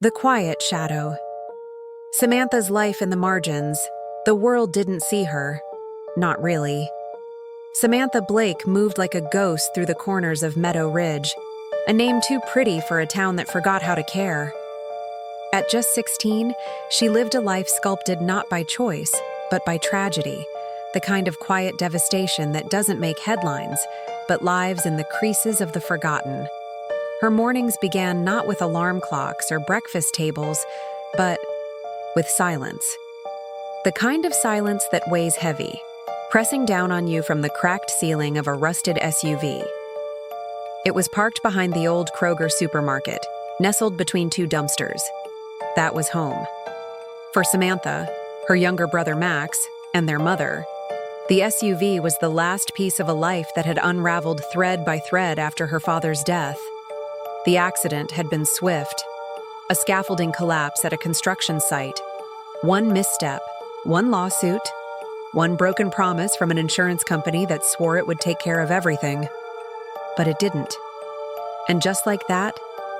The quiet shadow. Samantha's life in the margins. The world didn't see her. Not really. Samantha Blake moved like a ghost through the corners of Meadow Ridge, a name too pretty for a town that forgot how to care. At just 16, she lived a life sculpted not by choice, but by tragedy, the kind of quiet devastation that doesn't make headlines, but lives in the creases of the forgotten. Her mornings began not with alarm clocks or breakfast tables, but with silence. The kind of silence that weighs heavy, pressing down on you from the cracked ceiling of a rusted SUV. It was parked behind the old Kroger supermarket, nestled between two dumpsters. That was home. For Samantha, her younger brother Max, and their mother, the SUV was the last piece of a life that had unraveled thread by thread after her father's death. The accident had been swift. A scaffolding collapse at a construction site. One misstep, one lawsuit, one broken promise from an insurance company that swore it would take care of everything. But it didn't. And just like that,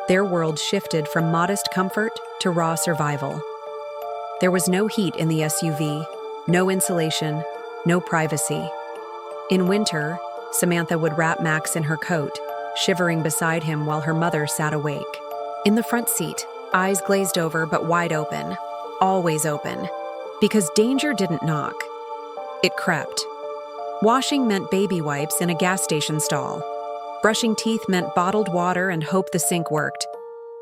their world shifted from modest comfort to raw survival. There was no heat in the SUV, no insulation, no privacy. In winter, Samantha would wrap Max in her coat, shivering beside him while her mother sat awake. In the front seat, eyes glazed over but wide open, always open, because danger didn't knock. It crept. Washing meant baby wipes in a gas station stall. Brushing teeth meant bottled water and hope the sink worked.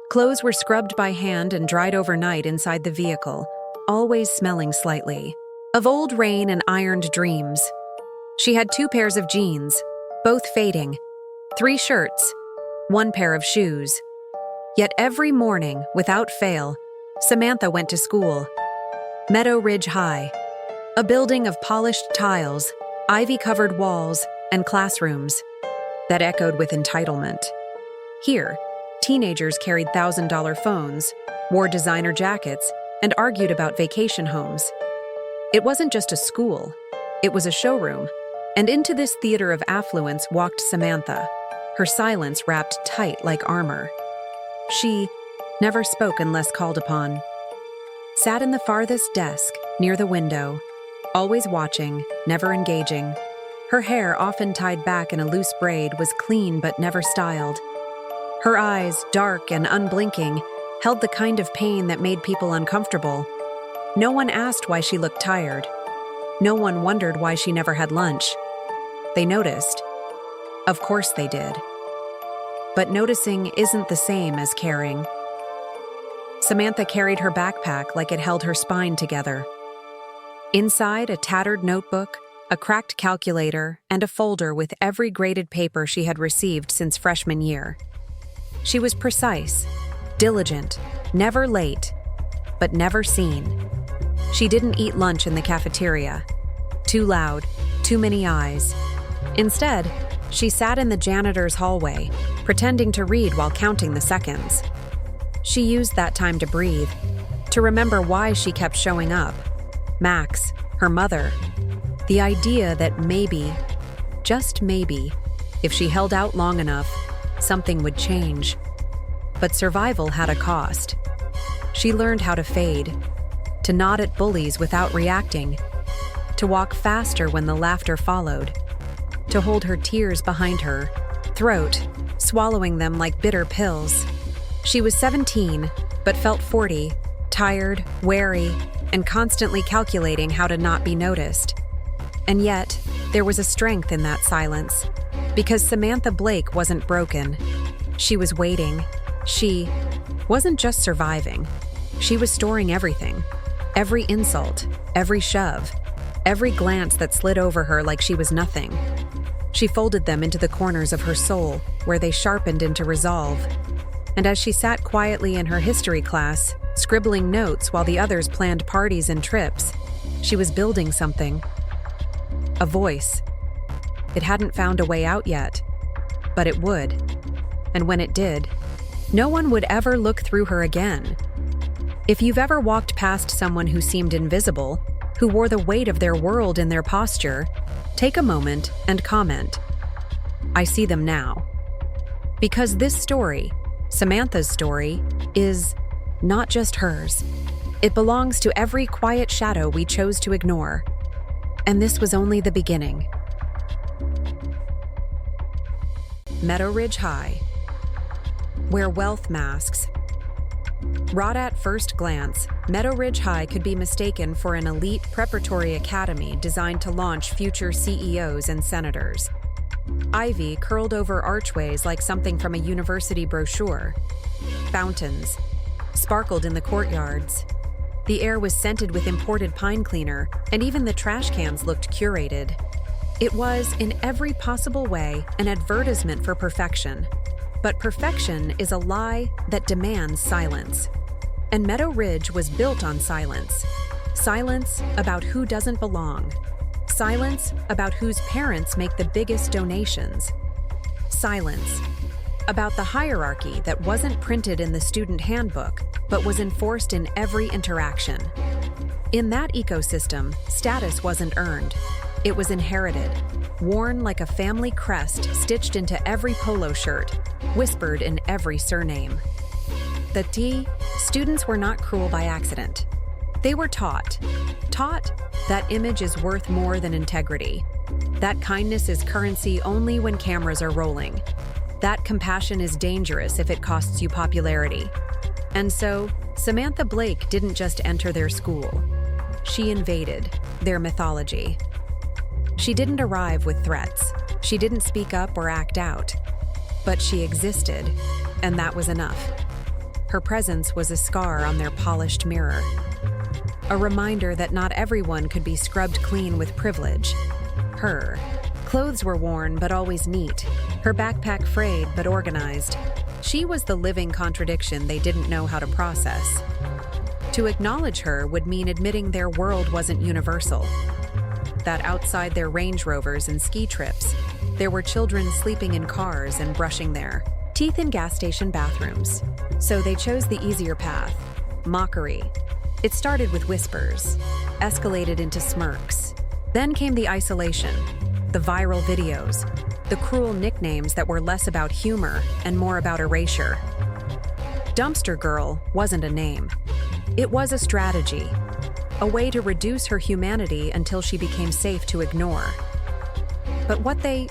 Clothes were scrubbed by hand and dried overnight inside the vehicle, always smelling slightly of old rain and ironed dreams. She had 2 pairs of jeans, both fading, 3 shirts, 1 pair of shoes. Yet every morning, without fail, Samantha went to school. Meadow Ridge High, a building of polished tiles, ivy-covered walls, and classrooms that echoed with entitlement. Here, teenagers carried $1,000 phones, wore designer jackets, and argued about vacation homes. It wasn't just a school, it was a showroom, and into this theater of affluence walked Samantha, her silence wrapped tight like armor. She never spoke unless called upon. Sat in the farthest desk, near the window, always watching, never engaging. Her hair, often tied back in a loose braid, was clean but never styled. Her eyes, dark and unblinking, held the kind of pain that made people uncomfortable. No one asked why she looked tired. No one wondered why she never had lunch. They noticed. Of course they did. But noticing isn't the same as caring. Samantha carried her backpack like it held her spine together. Inside, a tattered notebook, a cracked calculator, and a folder with every graded paper she had received since freshman year. She was precise, diligent, never late, but never seen. She didn't eat lunch in the cafeteria. Too loud, too many eyes. Instead, she sat in the janitor's hallway, pretending to read while counting the seconds. She used that time to breathe, to remember why she kept showing up. Max, her mother. The idea that maybe, just maybe, if she held out long enough, something would change. But survival had a cost. She learned how to fade, to nod at bullies without reacting, to walk faster when the laughter followed, to hold her tears behind her throat, swallowing them like bitter pills. She was 17, but felt 40, tired, wary, and constantly calculating how to not be noticed. And yet, there was a strength in that silence, because Samantha Blake wasn't broken. She was waiting. She wasn't just surviving. She was storing everything. Every insult, every shove, every glance that slid over her like she was nothing. She folded them into the corners of her soul, where they sharpened into resolve. And as she sat quietly in her history class, scribbling notes while the others planned parties and trips, she was building something. A voice. It hadn't found a way out yet, but it would. And when it did, no one would ever look through her again. If you've ever walked past someone who seemed invisible, who wore the weight of their world in their posture, take a moment and comment, "I see them now." Because this story, Samantha's story, is not just hers. It belongs to every quiet shadow we chose to ignore. And this was only the beginning. Meadow Ridge High, where wealth masks. Wrought at first glance, Meadow Ridge High could be mistaken for an elite preparatory academy designed to launch future CEOs and senators. Ivy curled over archways like something from a university brochure. Fountains sparkled in the courtyards. The air was scented with imported pine cleaner, and even the trash cans looked curated. It was, in every possible way, an advertisement for perfection. But perfection is a lie that demands silence. And Meadow Ridge was built on silence. Silence about who doesn't belong. Silence about whose parents make the biggest donations. Silence about the hierarchy that wasn't printed in the student handbook, but was enforced in every interaction. In that ecosystem, status wasn't earned. It was inherited, worn like a family crest stitched into every polo shirt, whispered in every surname. The students were not cruel by accident. They were taught that image is worth more than integrity, that kindness is currency only when cameras are rolling, that compassion is dangerous if it costs you popularity. And so, Samantha Blake didn't just enter their school. She invaded their mythology. She didn't arrive with threats. She didn't speak up or act out. But she existed, and that was enough. Her presence was a scar on their polished mirror. A reminder that not everyone could be scrubbed clean with privilege. Her clothes were worn but always neat. Her backpack frayed but organized. She was the living contradiction they didn't know how to process. To acknowledge her would mean admitting their world wasn't universal. That outside their Range Rovers and ski trips, there were children sleeping in cars and brushing their teeth in gas station bathrooms. So they chose the easier path, mockery. It started with whispers, escalated into smirks. Then came the isolation, the viral videos, the cruel nicknames that were less about humor and more about erasure. Dumpster Girl wasn't a name. It was a strategy, a way to reduce her humanity until she became safe to ignore. But what they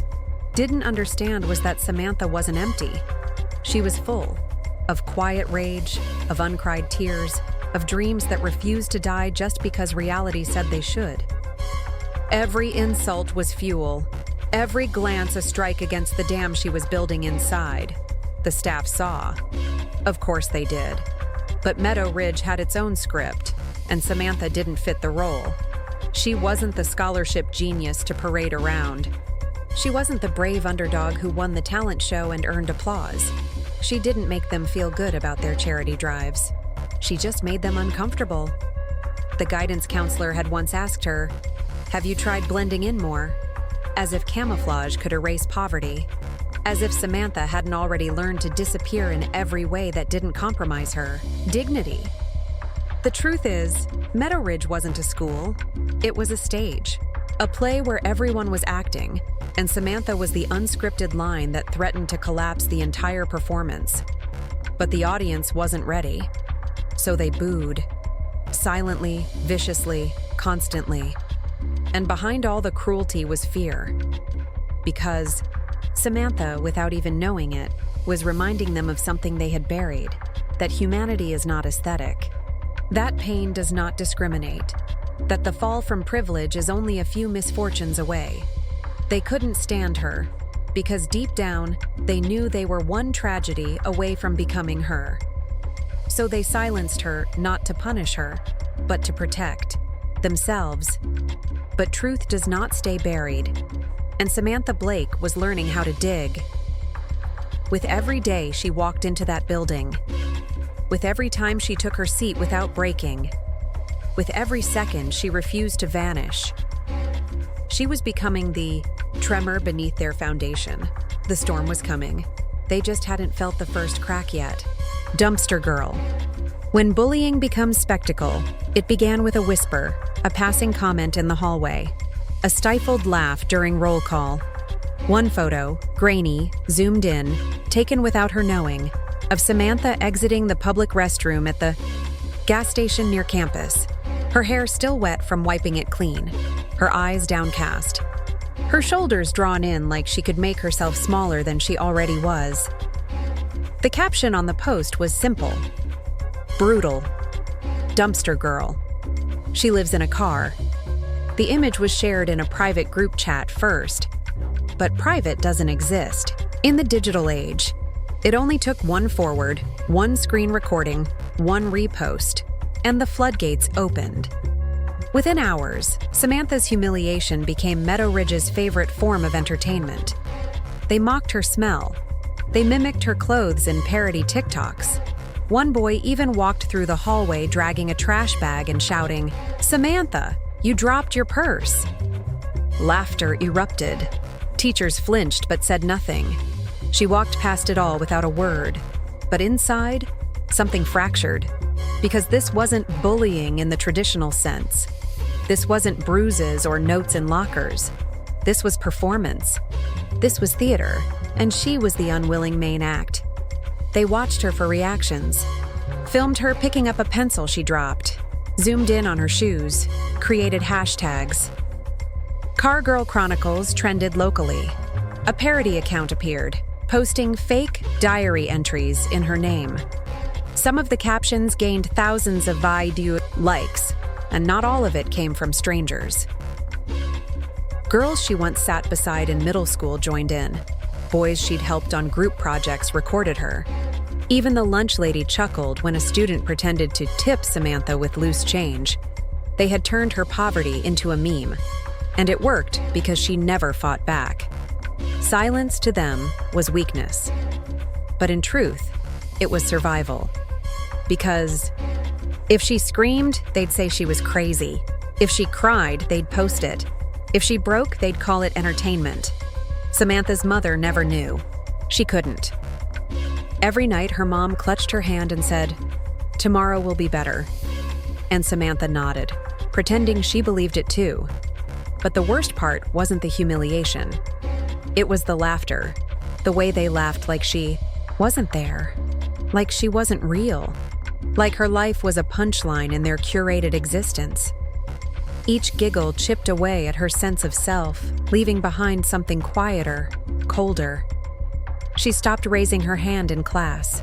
didn't understand was that Samantha wasn't empty. She was full of quiet rage, of uncried tears, of dreams that refused to die just because reality said they should. Every insult was fuel, every glance a strike against the dam she was building inside. The staff saw. Of course they did. But Meadow Ridge had its own script, and Samantha didn't fit the role. She wasn't the scholarship genius to parade around. She wasn't the brave underdog who won the talent show and earned applause. She didn't make them feel good about their charity drives. She just made them uncomfortable. The guidance counselor had once asked her, "Have you tried blending in more?" As if camouflage could erase poverty. As if Samantha hadn't already learned to disappear in every way that didn't compromise her dignity. The truth is, Meadow Ridge wasn't a school. It was a stage. A play where everyone was acting, and Samantha was the unscripted line that threatened to collapse the entire performance. But the audience wasn't ready. So they booed. Silently, viciously, constantly. And behind all the cruelty was fear. Because Samantha, without even knowing it, was reminding them of something they had buried, that humanity is not aesthetic. That pain does not discriminate. That the fall from privilege is only a few misfortunes away. They couldn't stand her, because deep down, they knew they were one tragedy away from becoming her. So they silenced her not to punish her, but to protect themselves. But truth does not stay buried, and Samantha Blake was learning how to dig. With every day she walked into that building, with every time she took her seat without breaking, with every second she refused to vanish, she was becoming the tremor beneath their foundation. The storm was coming. They just hadn't felt the first crack yet. Dumpster Girl. When bullying becomes spectacle, it began with a whisper, a passing comment in the hallway, a stifled laugh during roll call. One photo, grainy, zoomed in, taken without her knowing, of Samantha exiting the public restroom at the gas station near campus, her hair still wet from wiping it clean, her eyes downcast, her shoulders drawn in like she could make herself smaller than she already was. The caption on the post was simple: brutal, dumpster girl. She lives in a car. The image was shared in a private group chat first, but private doesn't exist. In the digital age, it only took one forward, one screen recording, one repost, and the floodgates opened. Within hours, Samantha's humiliation became Meadow Ridge's favorite form of entertainment. They mocked her smell. They mimicked her clothes in parody TikToks. One boy even walked through the hallway dragging a trash bag and shouting, "Samantha, you dropped your purse." Laughter erupted. Teachers flinched but said nothing. She walked past it all without a word. But inside, something fractured. Because this wasn't bullying in the traditional sense. This wasn't bruises or notes in lockers. This was performance. This was theater, and she was the unwilling main act. They watched her for reactions, filmed her picking up a pencil she dropped, zoomed in on her shoes, created hashtags. Car Girl Chronicles trended locally. A parody account appeared, posting fake diary entries in her name. Some of the captions gained thousands of video likes, and not all of it came from strangers. Girls she once sat beside in middle school joined in. Boys she'd helped on group projects recorded her. Even the lunch lady chuckled when a student pretended to tip Samantha with loose change. They had turned her poverty into a meme. And it worked because she never fought back. Silence to them was weakness. But in truth, it was survival. Because if she screamed, they'd say she was crazy. If she cried, they'd post it. If she broke, they'd call it entertainment. Samantha's mother never knew. She couldn't. Every night, her mom clutched her hand and said, "Tomorrow will be better." And Samantha nodded, pretending she believed it too. But the worst part wasn't the humiliation. It was the laughter. The way they laughed like she wasn't there. Like she wasn't real. Like her life was a punchline in their curated existence. Each giggle chipped away at her sense of self, leaving behind something quieter, colder. She stopped raising her hand in class.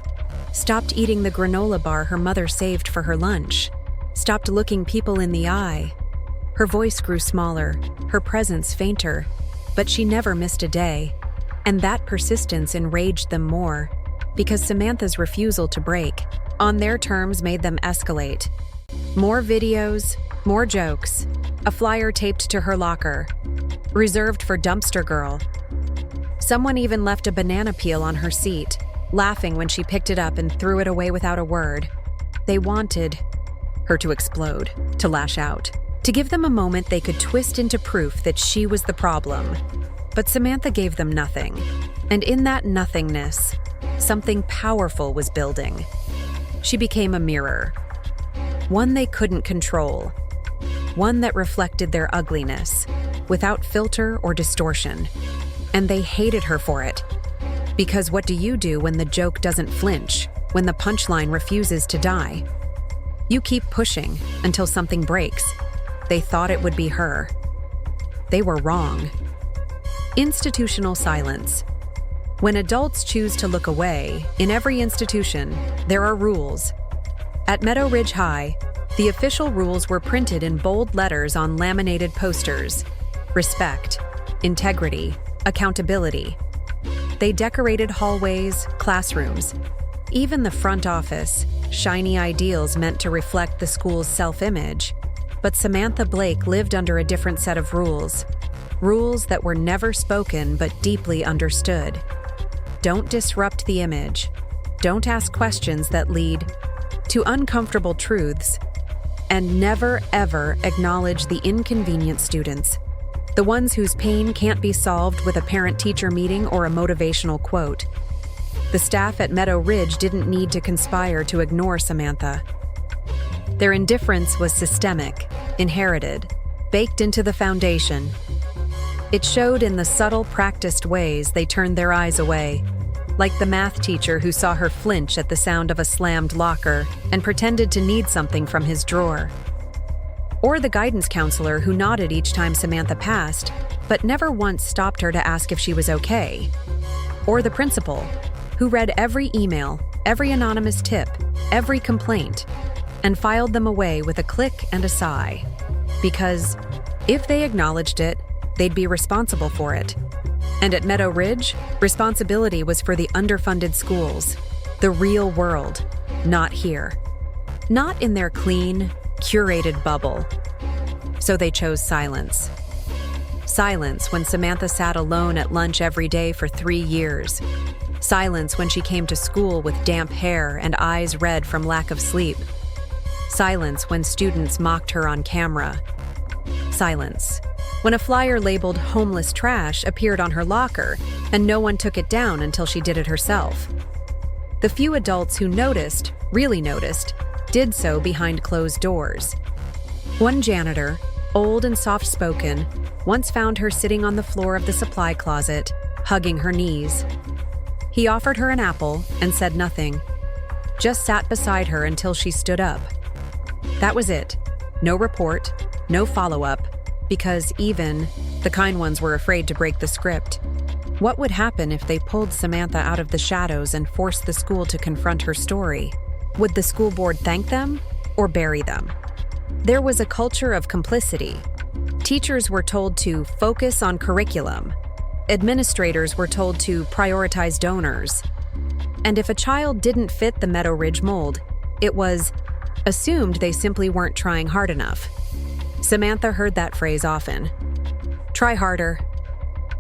Stopped eating the granola bar her mother saved for her lunch. Stopped looking people in the eye. Her voice grew smaller, her presence fainter, but she never missed a day. And that persistence enraged them more, because Samantha's refusal to break, on their terms, made them escalate. More videos, more jokes, a flyer taped to her locker, reserved for dumpster girl. Someone even left a banana peel on her seat, laughing when she picked it up and threw it away without a word. They wanted her to explode, to lash out. To give them a moment they could twist into proof that she was the problem. But Samantha gave them nothing. And in that nothingness, something powerful was building. She became a mirror. One they couldn't control. One that reflected their ugliness, without filter or distortion. And they hated her for it. Because what do you do when the joke doesn't flinch, when the punchline refuses to die? You keep pushing until something breaks. They thought it would be her. They were wrong. Institutional silence. When adults choose to look away, in every institution, there are rules. At Meadow Ridge High, the official rules were printed in bold letters on laminated posters. Respect, integrity, accountability. They decorated hallways, classrooms, even the front office, shiny ideals meant to reflect the school's self-image. But Samantha Blake lived under a different set of rules. Rules that were never spoken but deeply understood. Don't disrupt the image. Don't ask questions that lead to uncomfortable truths. And never, ever acknowledge the inconvenient students. The ones whose pain can't be solved with a parent-teacher meeting or a motivational quote. The staff at Meadow Ridge didn't need to conspire to ignore Samantha. Their indifference was systemic, inherited, baked into the foundation. It showed in the subtle, practiced ways they turned their eyes away, like the math teacher who saw her flinch at the sound of a slammed locker and pretended to need something from his drawer. Or the guidance counselor who nodded each time Samantha passed, but never once stopped her to ask if she was okay. Or the principal, who read every email, every anonymous tip, every complaint, and filed them away with a click and a sigh. Because if they acknowledged it, they'd be responsible for it. And at Meadow Ridge, responsibility was for the underfunded schools, the real world, not here. Not in their clean, curated bubble. So they chose silence. Silence when Samantha sat alone at lunch every day for 3 years. Silence when she came to school with damp hair and eyes red from lack of sleep. Silence when students mocked her on camera. Silence when a flyer labeled homeless trash appeared on her locker and no one took it down until she did it herself. The few adults who noticed, really noticed, did so behind closed doors. One janitor, old and soft-spoken, once found her sitting on the floor of the supply closet, hugging her knees. He offered her an apple and said nothing, just sat beside her until she stood up. That was it. No report, no follow-up, because even the kind ones were afraid to break the script. What would happen if they pulled Samantha out of the shadows and forced the school to confront her story? Would the school board thank them or bury them? There was a culture of complicity. Teachers were told to focus on curriculum. Administrators were told to prioritize donors. And if a child didn't fit the Meadow Ridge mold, it was assumed they simply weren't trying hard enough. Samantha heard that phrase often. Try harder.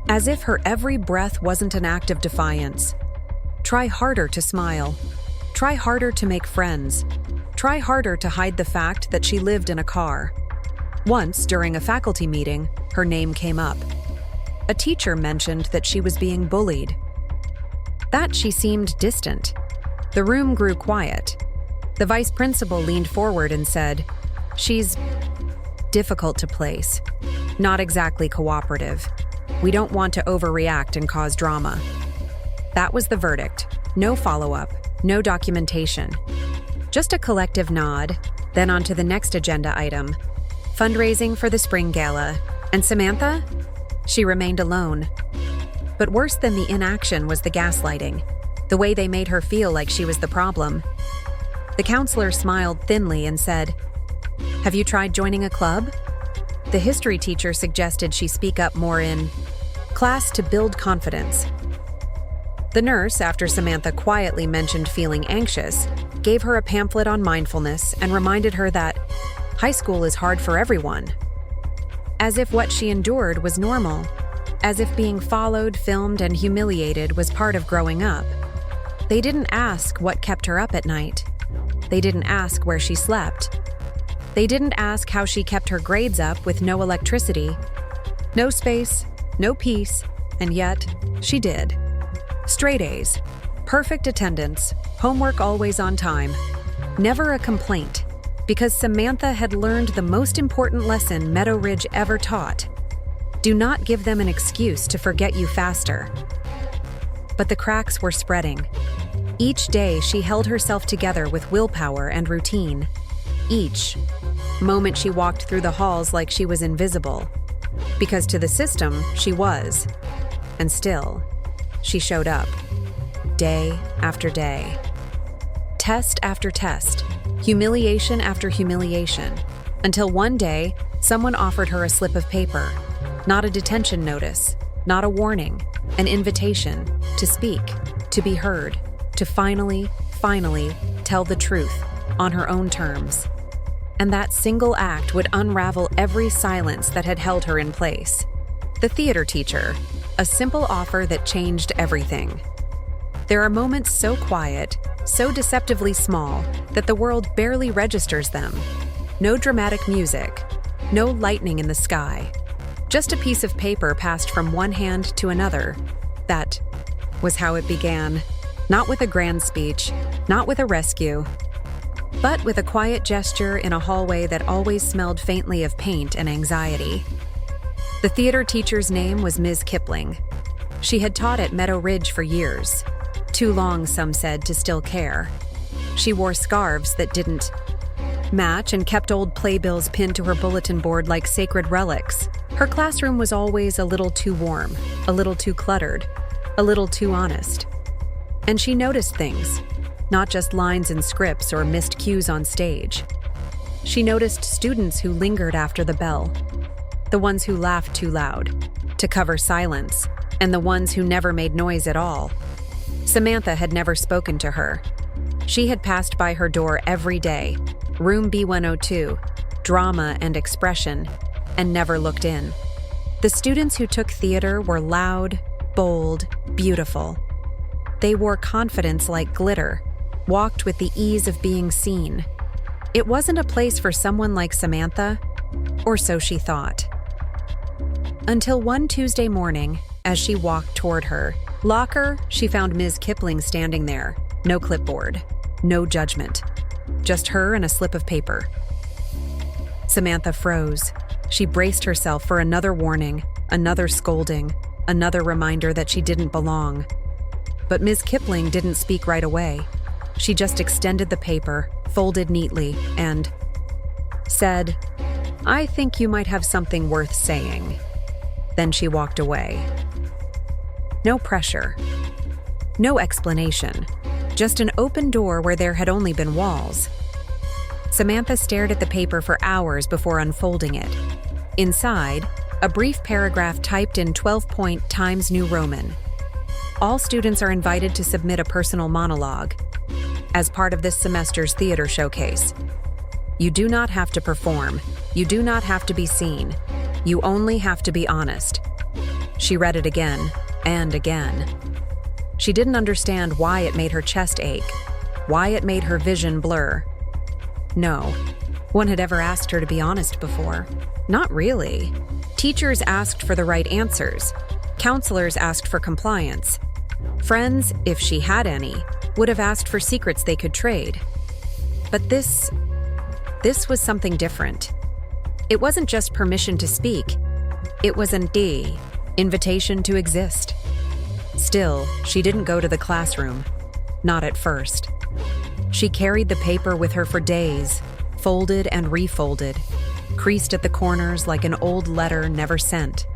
As if her every breath wasn't an act of defiance. Try harder to smile. Try harder to make friends. Try harder to hide the fact that she lived in a car. Once, during a faculty meeting, her name came up. A teacher mentioned that she was being bullied. That she seemed distant. The room grew quiet. The vice principal leaned forward and said, "She's difficult to place. Not exactly cooperative. We don't want to overreact and cause drama." That was the verdict. No follow-up, no documentation. Just a collective nod, then on to the next agenda item. Fundraising for the spring gala. And Samantha? She remained alone. But worse than the inaction was the gaslighting, the way they made her feel like she was the problem. The counselor smiled thinly and said, "Have you tried joining a club?" The history teacher suggested she speak up more in class to build confidence. The nurse, after Samantha quietly mentioned feeling anxious, gave her a pamphlet on mindfulness and reminded her that high school is hard for everyone. As if what she endured was normal. As if being followed, filmed, and humiliated was part of growing up. They didn't ask what kept her up at night. They didn't ask where she slept. They didn't ask how she kept her grades up with no electricity. No space, no peace, and yet she did. Straight A's, perfect attendance, homework always on time. Never a complaint, because Samantha had learned the most important lesson Meadow Ridge ever taught. Do not give them an excuse to forget you faster. But the cracks were spreading. Each day she held herself together with willpower and routine. Each moment she walked through the halls like she was invisible. Because to the system, she was. And still, she showed up. Day after day. Test after test. Humiliation after humiliation. Until one day, someone offered her a slip of paper. Not a detention notice. Not a warning. An invitation to speak, to be heard, to finally tell the truth on her own terms. And that single act would unravel every silence that had held her in place. The theater teacher, a simple offer that changed everything. There are moments so quiet, so deceptively small, that the world barely registers them. No dramatic music, no lightning in the sky. Just a piece of paper passed from one hand to another. That was how it began. Not with a grand speech, not with a rescue, but with a quiet gesture in a hallway that always smelled faintly of paint and anxiety. The theater teacher's name was Ms. Kipling. She had taught at Meadow Ridge for years. Too long, some said, to still care. She wore scarves that didn't match and kept old playbills pinned to her bulletin board like sacred relics. Her classroom was always a little too warm, a little too cluttered, a little too honest. And she noticed things, not just lines in scripts or missed cues on stage. She noticed students who lingered after the bell, the ones who laughed too loud to cover silence, and the ones who never made noise at all. Samantha had never spoken to her. She had passed by her door every day, room B102, drama and expression, and never looked in. The students who took theater were loud, bold, beautiful. They wore confidence like glitter, walked with the ease of being seen. It wasn't a place for someone like Samantha, or so she thought. Until one Tuesday morning, as she walked toward her locker, she found Ms. Kipling standing there. No clipboard, no judgment, just her and a slip of paper. Samantha froze. She braced herself for another warning, another scolding, another reminder that she didn't belong. But Ms. Kipling didn't speak right away. She just extended the paper, folded neatly, and said, "I think you might have something worth saying." Then she walked away. No pressure. No explanation. Just an open door where there had only been walls. Samantha stared at the paper for hours before unfolding it. Inside, a brief paragraph typed in 12-point Times New Roman. All students are invited to submit a personal monologue as part of this semester's theater showcase. You do not have to perform. You do not have to be seen. You only have to be honest. She read it again and again. She didn't understand why it made her chest ache, why it made her vision blur. No, one had ever asked her to be honest before. Not really. Teachers asked for the right answers. Counselors asked for compliance. Friends, if she had any, would have asked for secrets they could trade. But this was something different. It wasn't just permission to speak. It was an invitation to exist. Still, she didn't go to the classroom. Not at first. She carried the paper with her for days, folded and refolded, creased at the corners like an old letter never sent.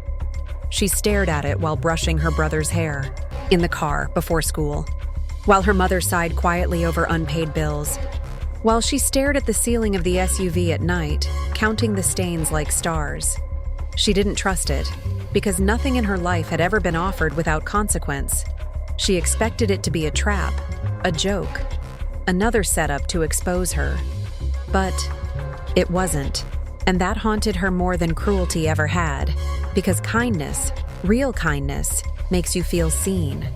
She stared at it while brushing her brother's hair, in the car before school, while her mother sighed quietly over unpaid bills, while she stared at the ceiling of the SUV at night, counting the stains like stars. She didn't trust it, because nothing in her life had ever been offered without consequence. She expected it to be a trap, a joke, another setup to expose her. But it wasn't, and that haunted her more than cruelty ever had, because kindness, real kindness, makes you feel seen.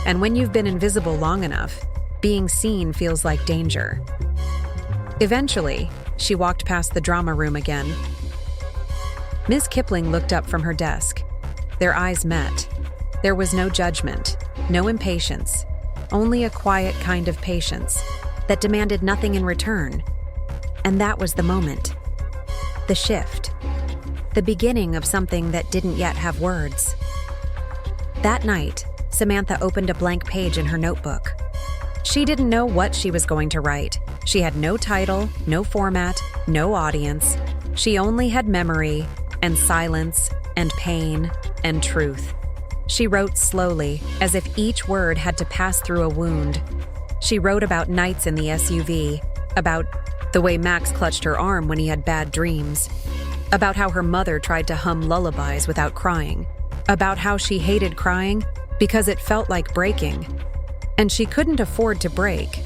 And when you've been invisible long enough, being seen feels like danger. Eventually, she walked past the drama room again. Ms. Kipling looked up from her desk. Their eyes met. There was no judgment, no impatience, only a quiet kind of patience that demanded nothing in return. And that was the moment. The shift. The beginning of something that didn't yet have words. That night, Samantha opened a blank page in her notebook. She didn't know what she was going to write. She had no title, no format, no audience. She only had memory and silence and pain and truth. She wrote slowly, as if each word had to pass through a wound. She wrote about nights in the SUV, about the way Max clutched her arm when he had bad dreams, about how her mother tried to hum lullabies without crying, about how she hated crying because it felt like breaking, and she couldn't afford to break.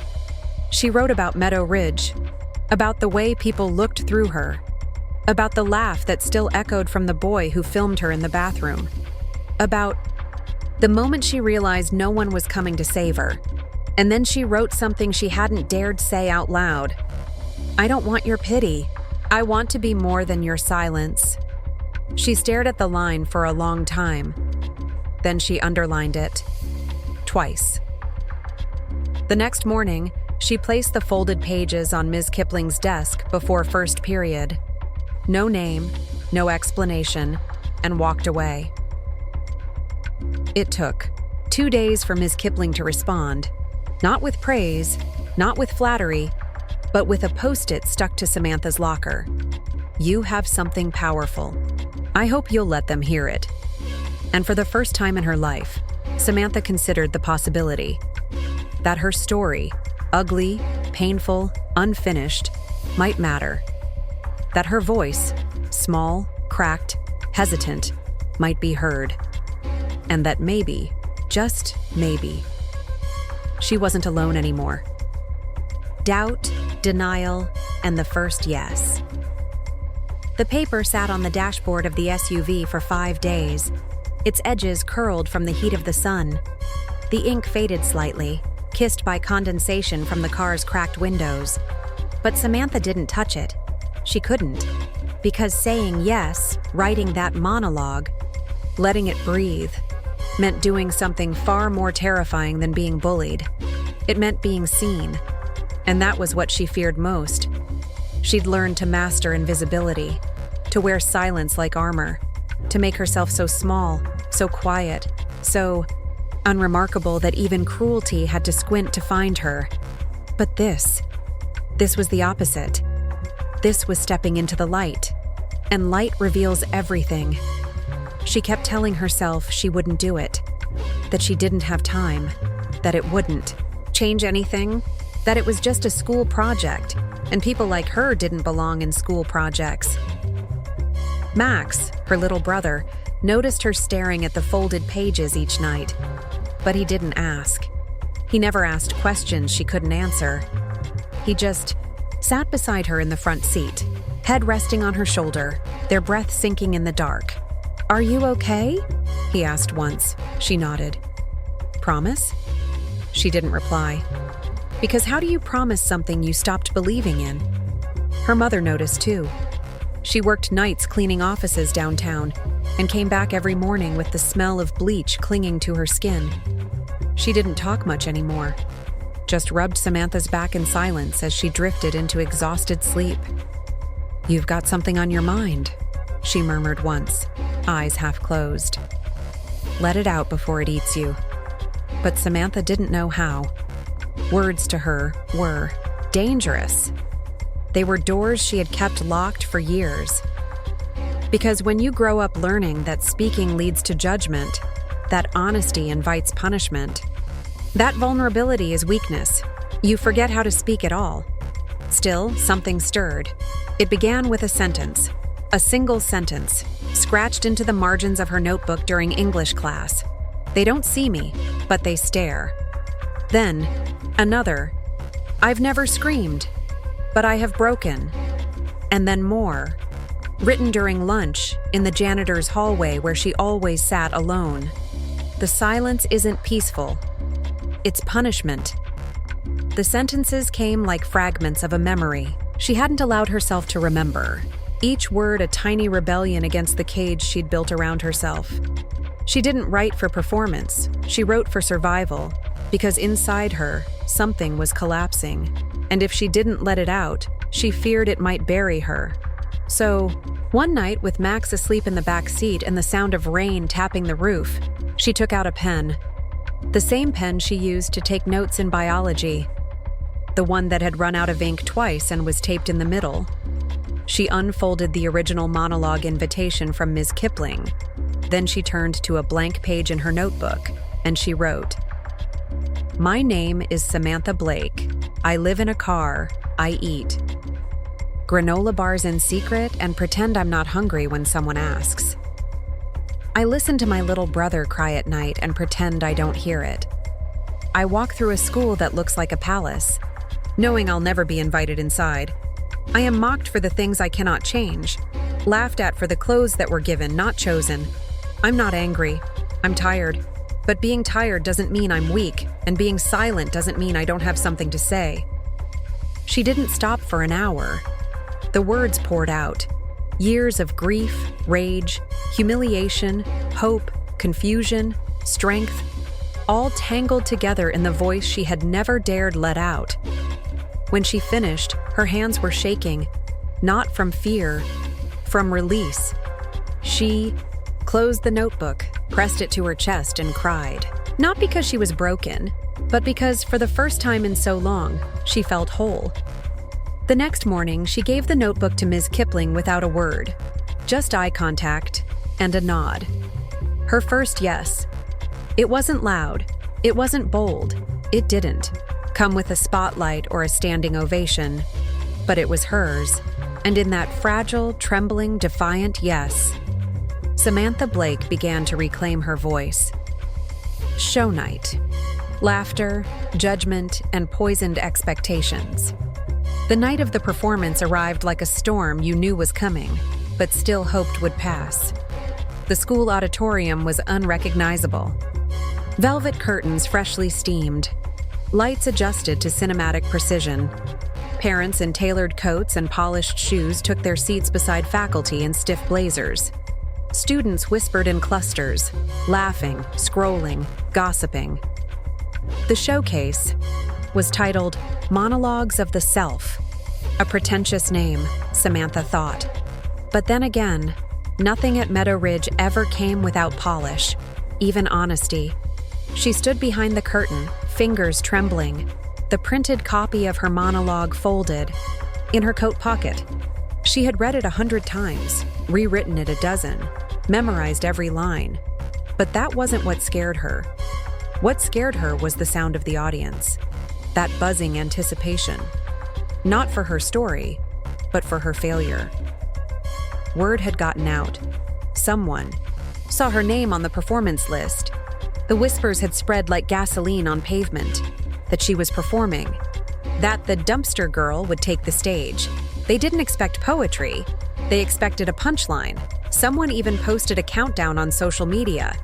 She wrote about Meadow Ridge, about the way people looked through her, about the laugh that still echoed from the boy who filmed her in the bathroom, about the moment she realized no one was coming to save her. And then she wrote something she hadn't dared say out loud. "I don't want your pity. I want to be more than your silence." She stared at the line for a long time. Then she underlined it. Twice. The next morning, she placed the folded pages on Ms. Kipling's desk before first period. No name, no explanation, and walked away. It took 2 days for Ms. Kipling to respond, not with praise, not with flattery, but with a post-it stuck to Samantha's locker. "You have something powerful. I hope you'll let them hear it." And for the first time in her life, Samantha considered the possibility that her story, ugly, painful, unfinished, might matter. That her voice, small, cracked, hesitant, might be heard. And that maybe, just maybe, she wasn't alone anymore. Doubt, denial, and the first yes. The paper sat on the dashboard of the SUV for 5 days. Its edges curled from the heat of the sun. The ink faded slightly, kissed by condensation from the car's cracked windows. But Samantha didn't touch it. She couldn't. Because saying yes, writing that monologue, letting it breathe, meant doing something far more terrifying than being bullied. It meant being seen. And that was what she feared most. She'd learned to master invisibility, to wear silence like armor, to make herself so small, so quiet, so unremarkable that even cruelty had to squint to find her. But this was the opposite. This was stepping into the light, and light reveals everything. She kept telling herself she wouldn't do it, that she didn't have time, that it wouldn't change anything, that it was just a school project, and people like her didn't belong in school projects. Max, her little brother, noticed her staring at the folded pages each night, but he didn't ask. He never asked questions she couldn't answer. He just sat beside her in the front seat, head resting on her shoulder, their breath sinking in the dark. "Are you okay?" he asked once. She nodded. "Promise?" She didn't reply. Because how do you promise something you stopped believing in? Her mother noticed too. She worked nights cleaning offices downtown and came back every morning with the smell of bleach clinging to her skin. She didn't talk much anymore, just rubbed Samantha's back in silence as she drifted into exhausted sleep. "You've got something on your mind," she murmured once, eyes half closed. "Let it out before it eats you." But Samantha didn't know how. Words to her were dangerous. They were doors she had kept locked for years. Because when you grow up learning that speaking leads to judgment, that honesty invites punishment, that vulnerability is weakness, you forget how to speak at all. Still, something stirred. It began with a sentence, a single sentence, scratched into the margins of her notebook during English class. "They don't see me, but they stare." Then, another, "I've never screamed, but I have broken." And then more, written during lunch in the janitor's hallway where she always sat alone. "The silence isn't peaceful. It's punishment." The sentences came like fragments of a memory she hadn't allowed herself to remember, each word a tiny rebellion against the cage she'd built around herself. She didn't write for performance, she wrote for survival, because inside her, something was collapsing, and if she didn't let it out, she feared it might bury her. So, one night, with Max asleep in the back seat and the sound of rain tapping the roof, she took out a pen. The same pen she used to take notes in biology. The one that had run out of ink twice and was taped in the middle. She unfolded the original monologue invitation from Ms. Kipling. Then she turned to a blank page in her notebook, and she wrote, "My name is Samantha Blake. I live in a car. I eat granola bars in secret and pretend I'm not hungry when someone asks. I listen to my little brother cry at night and pretend I don't hear it. I walk through a school that looks like a palace, knowing I'll never be invited inside. I am mocked for the things I cannot change, laughed at for the clothes that were given, not chosen. I'm not angry. I'm tired. But being tired doesn't mean I'm weak, and being silent doesn't mean I don't have something to say." She didn't stop for an hour. The words poured out. Years of grief, rage, humiliation, hope, confusion, strength, all tangled together in the voice she had never dared let out. When she finished, her hands were shaking, not from fear, from release. She closed the notebook, pressed it to her chest, and cried. Not because she was broken, but because for the first time in so long, she felt whole. The next morning, she gave the notebook to Ms. Kipling without a word, just eye contact and a nod. Her first yes. It wasn't loud, it wasn't bold, it didn't come with a spotlight or a standing ovation, but it was hers, and in that fragile, trembling, defiant yes, Samantha Blake began to reclaim her voice. Show night. Laughter, judgment, and poisoned expectations. The night of the performance arrived like a storm you knew was coming, but still hoped would pass. The school auditorium was unrecognizable. Velvet curtains freshly steamed. Lights adjusted to cinematic precision. Parents in tailored coats and polished shoes took their seats beside faculty in stiff blazers. Students whispered in clusters, laughing, scrolling, gossiping. The showcase was titled Monologues of the Self, a pretentious name, Samantha thought. But then again, nothing at Meadow Ridge ever came without polish, even honesty. She stood behind the curtain, fingers trembling, the printed copy of her monologue folded in her coat pocket. She had read it 100 times, rewritten it a dozen, memorized every line. But that wasn't what scared her. What scared her was the sound of the audience, that buzzing anticipation. Not for her story, but for her failure. Word had gotten out. Someone saw her name on the performance list. The whispers had spread like gasoline on pavement, that she was performing, that the dumpster girl would take the stage. They didn't expect poetry. They expected a punchline. Someone even posted a countdown on social media.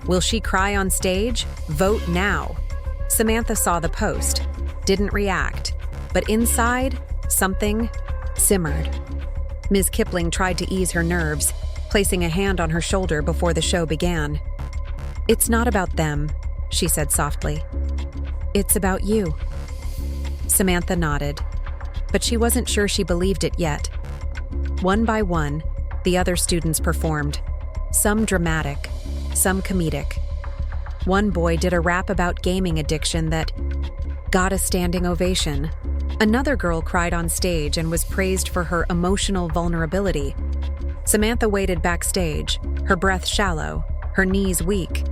Will she cry on stage? Vote now. Samantha saw the post, didn't react, but inside, something simmered. Ms. Kipling tried to ease her nerves, placing a hand on her shoulder before the show began. It's not about them, she said softly. It's about you. Samantha nodded, but she wasn't sure she believed it yet. One by one, the other students performed, some dramatic, some comedic. One boy did a rap about gaming addiction that got a standing ovation. Another girl cried on stage and was praised for her emotional vulnerability. Samantha waited backstage, her breath shallow, her knees weak.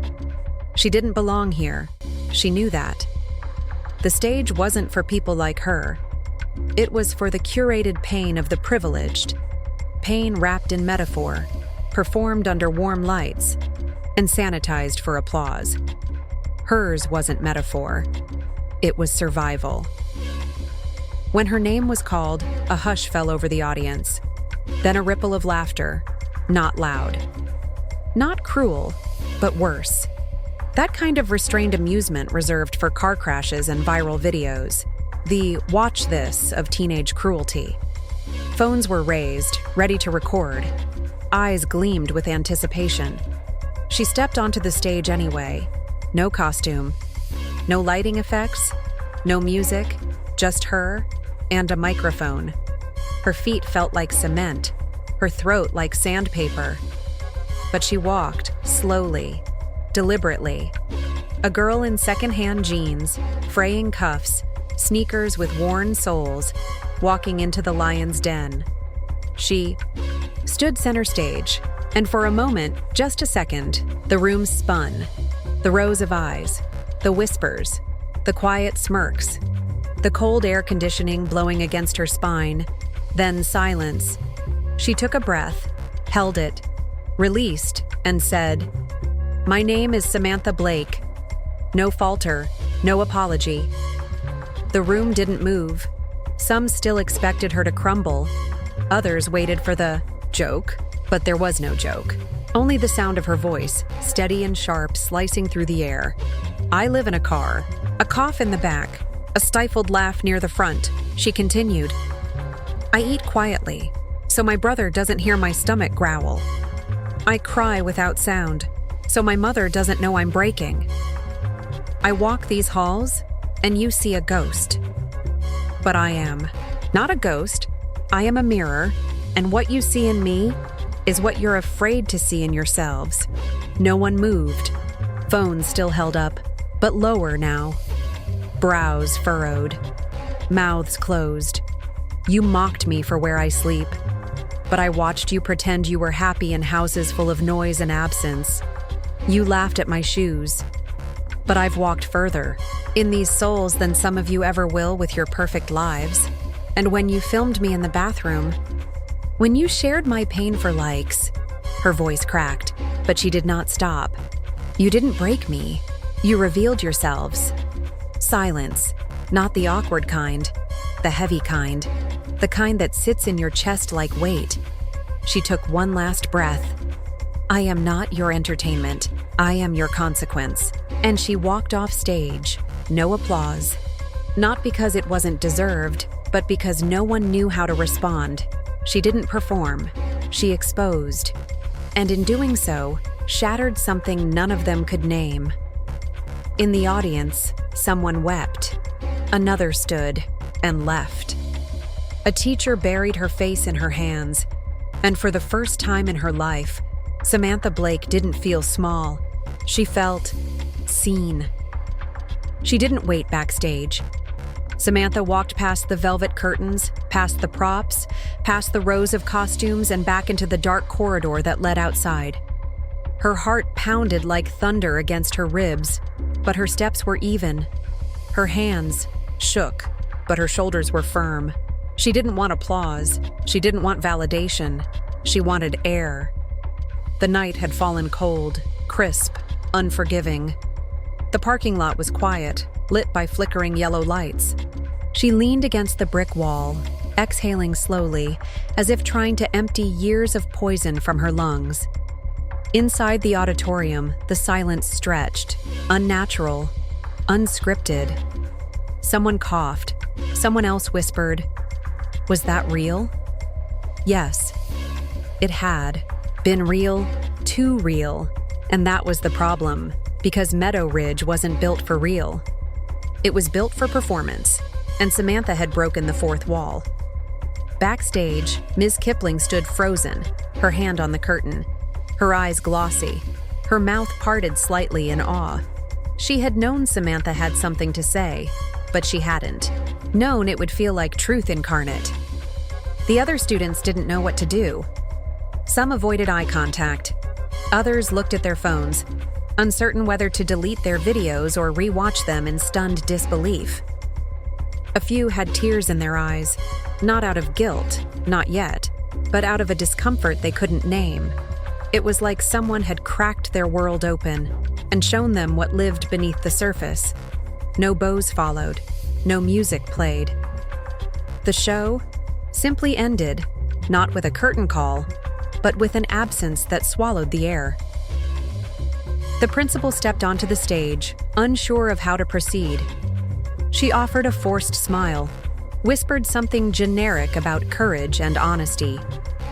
She didn't belong here. She knew that. The stage wasn't for people like her. It was for the curated pain of the privileged. Pain wrapped in metaphor, performed under warm lights, and sanitized for applause. Hers wasn't metaphor. It was survival. When her name was called, a hush fell over the audience. Then a ripple of laughter, not loud. Not cruel, but worse. That kind of restrained amusement reserved for car crashes and viral videos. The watch this of teenage cruelty. Phones were raised, ready to record. Eyes gleamed with anticipation. She stepped onto the stage anyway. No costume, no lighting effects, no music, just her and a microphone. Her feet felt like cement, her throat like sandpaper. But she walked, slowly, deliberately. A girl in secondhand jeans, fraying cuffs, sneakers with worn soles, walking into the lion's den. She stood center stage, and for a moment, just a second, the room spun. The rows of eyes, the whispers, the quiet smirks, the cold air conditioning blowing against her spine, then silence. She took a breath, held it, released, and said, "My name is Samantha Blake." No falter, no apology. The room didn't move. Some still expected her to crumble. Others waited for the joke, but there was no joke. Only the sound of her voice, steady and sharp, slicing through the air. I live in a car. A cough in the back, a stifled laugh near the front. She continued, I eat quietly, so my brother doesn't hear my stomach growl. I cry without sound, so my mother doesn't know I'm breaking. I walk these halls, and you see a ghost. But I am not a ghost. I am a mirror, and what you see in me is what you're afraid to see in yourselves. No one moved. Phones still held up, but lower now. Brows furrowed, mouths closed. You mocked me for where I sleep, but I watched you pretend you were happy in houses full of noise and absence. You laughed at my shoes, but I've walked further in these souls than some of you ever will with your perfect lives. And when you filmed me in the bathroom, when you shared my pain for likes, her voice cracked, but she did not stop. You didn't break me. You revealed yourselves. Silence, not the awkward kind, the heavy kind, the kind that sits in your chest like weight. She took one last breath. I am not your entertainment. I am your consequence. And she walked off stage. No applause. Not because it wasn't deserved, but because no one knew how to respond. She didn't perform. She exposed. And in doing so, shattered something none of them could name. In the audience, someone wept. Another stood and left. A teacher buried her face in her hands, and for the first time in her life, Samantha Blake didn't feel small. She felt seen. She didn't wait backstage. Samantha walked past the velvet curtains, past the props, past the rows of costumes, and back into the dark corridor that led outside. Her heart pounded like thunder against her ribs, but her steps were even. Her hands shook, but her shoulders were firm. She didn't want applause. She didn't want validation. She wanted air. The night had fallen cold, crisp, unforgiving. The parking lot was quiet, lit by flickering yellow lights. She leaned against the brick wall, exhaling slowly, as if trying to empty years of poison from her lungs. Inside the auditorium, the silence stretched, unnatural, unscripted. Someone coughed. Someone else whispered, "Was that real?" Yes, it had been real, too real, and that was the problem, because Meadow Ridge wasn't built for real. It was built for performance, and Samantha had broken the fourth wall. Backstage, Ms. Kipling stood frozen, her hand on the curtain, her eyes glossy, her mouth parted slightly in awe. She had known Samantha had something to say, but she hadn't known it would feel like truth incarnate. The other students didn't know what to do. Some avoided eye contact. Others looked at their phones, uncertain whether to delete their videos or rewatch them in stunned disbelief. A few had tears in their eyes, not out of guilt, not yet, but out of a discomfort they couldn't name. It was like someone had cracked their world open and shown them what lived beneath the surface. No bows followed, no music played. The show simply ended, not with a curtain call, but with an absence that swallowed the air. The principal stepped onto the stage, unsure of how to proceed. She offered a forced smile, whispered something generic about courage and honesty,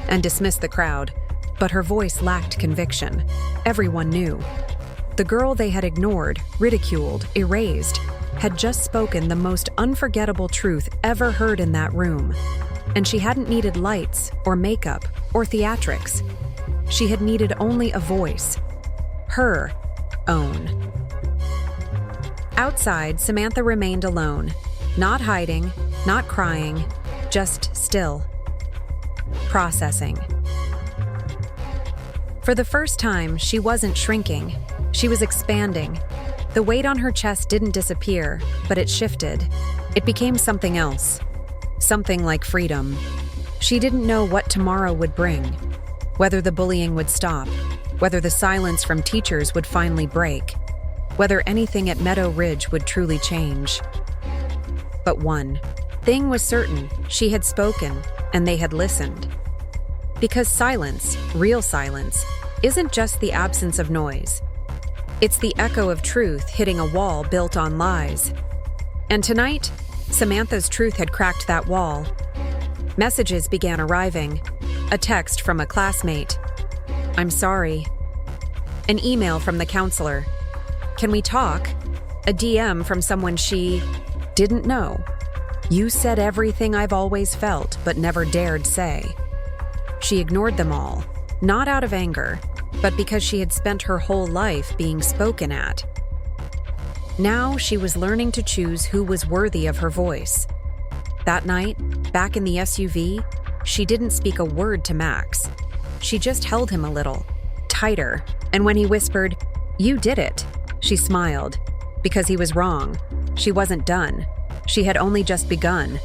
and dismissed the crowd, but her voice lacked conviction. Everyone knew. The girl they had ignored, ridiculed, erased, had just spoken the most unforgettable truth ever heard in that room. And she hadn't needed lights or makeup or theatrics. She had needed only a voice. Her own. Outside, Samantha remained alone, not hiding, not crying, just still. Processing. For the first time, she wasn't shrinking. She was expanding. The weight on her chest didn't disappear, but it shifted. It became something else. Something like freedom. She didn't know what tomorrow would bring, whether the bullying would stop, whether the silence from teachers would finally break, whether anything at Meadow Ridge would truly change. But one thing was certain: she had spoken, and they had listened. Because silence, real silence, isn't just the absence of noise. It's the echo of truth hitting a wall built on lies. And tonight, Samantha's truth had cracked that wall. Messages began arriving. A text from a classmate. "I'm sorry." An email from the counselor. "Can we talk?" A DM from someone she didn't know. "You said everything I've always felt, but never dared say." She ignored them all, not out of anger, but because she had spent her whole life being spoken at. Now she was learning to choose who was worthy of her voice. That night, back in the SUV, she didn't speak a word to Max. She just held him a little, tighter, and when he whispered, "You did it," she smiled. Because he was wrong. She wasn't done. She had only just begun.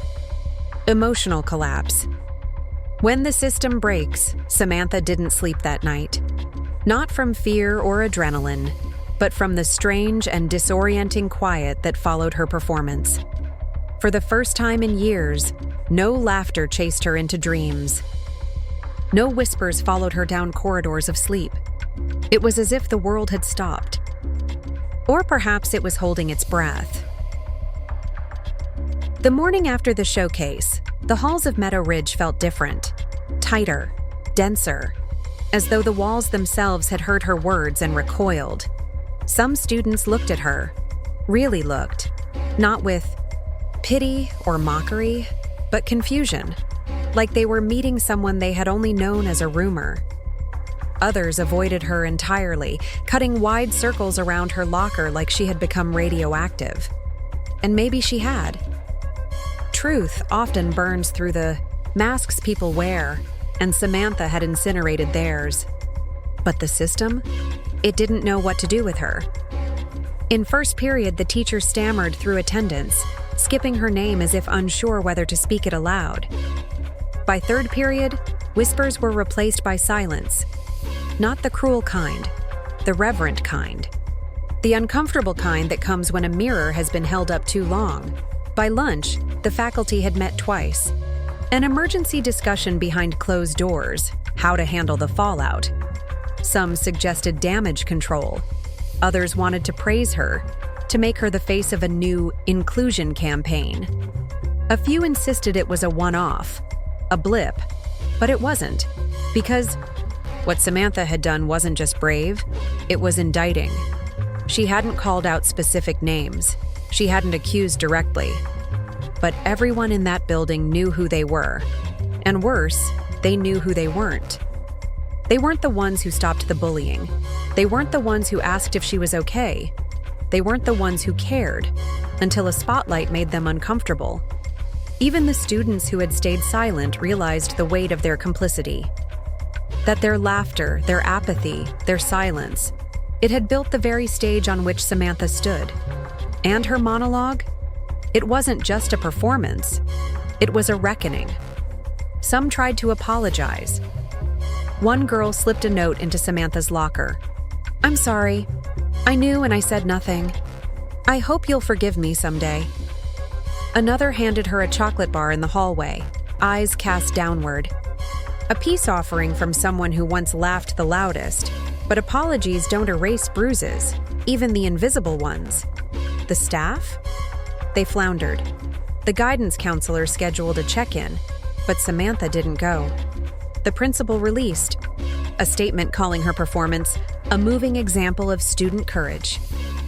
Emotional collapse. When the system breaks, Samantha didn't sleep that night. Not from fear or adrenaline, but from the strange and disorienting quiet that followed her performance. For the first time in years, no laughter chased her into dreams. No whispers followed her down corridors of sleep. It was as if the world had stopped. Or perhaps it was holding its breath. The morning after the showcase, the halls of Meadow Ridge felt different, tighter, denser, as though the walls themselves had heard her words and recoiled. Some students looked at her, really looked, not with pity or mockery, but confusion, like they were meeting someone they had only known as a rumor. Others avoided her entirely, cutting wide circles around her locker like she had become radioactive. And maybe she had. Truth often burns through the masks people wear, and Samantha had incinerated theirs. But the system? It didn't know what to do with her. In first period, the teacher stammered through attendance, skipping her name as if unsure whether to speak it aloud. By third period, whispers were replaced by silence. Not the cruel kind, the reverent kind. The uncomfortable kind that comes when a mirror has been held up too long. By lunch, the faculty had met twice. An emergency discussion behind closed doors, how to handle the fallout. Some suggested damage control. Others wanted to praise her, to make her the face of a new inclusion campaign. A few insisted it was a one-off, a blip, but it wasn't, because what Samantha had done wasn't just brave, it was indicting. She hadn't called out specific names. She hadn't accused directly. But everyone in that building knew who they were. And worse, they knew who they weren't. They weren't the ones who stopped the bullying. They weren't the ones who asked if she was okay. They weren't the ones who cared, until a spotlight made them uncomfortable. Even the students who had stayed silent realized the weight of their complicity. That their laughter, their apathy, their silence, it had built the very stage on which Samantha stood. And her monologue? It wasn't just a performance. It was a reckoning. Some tried to apologize. One girl slipped a note into Samantha's locker. "I'm sorry. I knew and I said nothing. I hope you'll forgive me someday." Another handed her a chocolate bar in the hallway, eyes cast downward. A peace offering from someone who once laughed the loudest. But apologies don't erase bruises, even the invisible ones. The staff? They floundered. The guidance counselor scheduled a check-in, but Samantha didn't go. The principal released a statement calling her performance a moving example of student courage.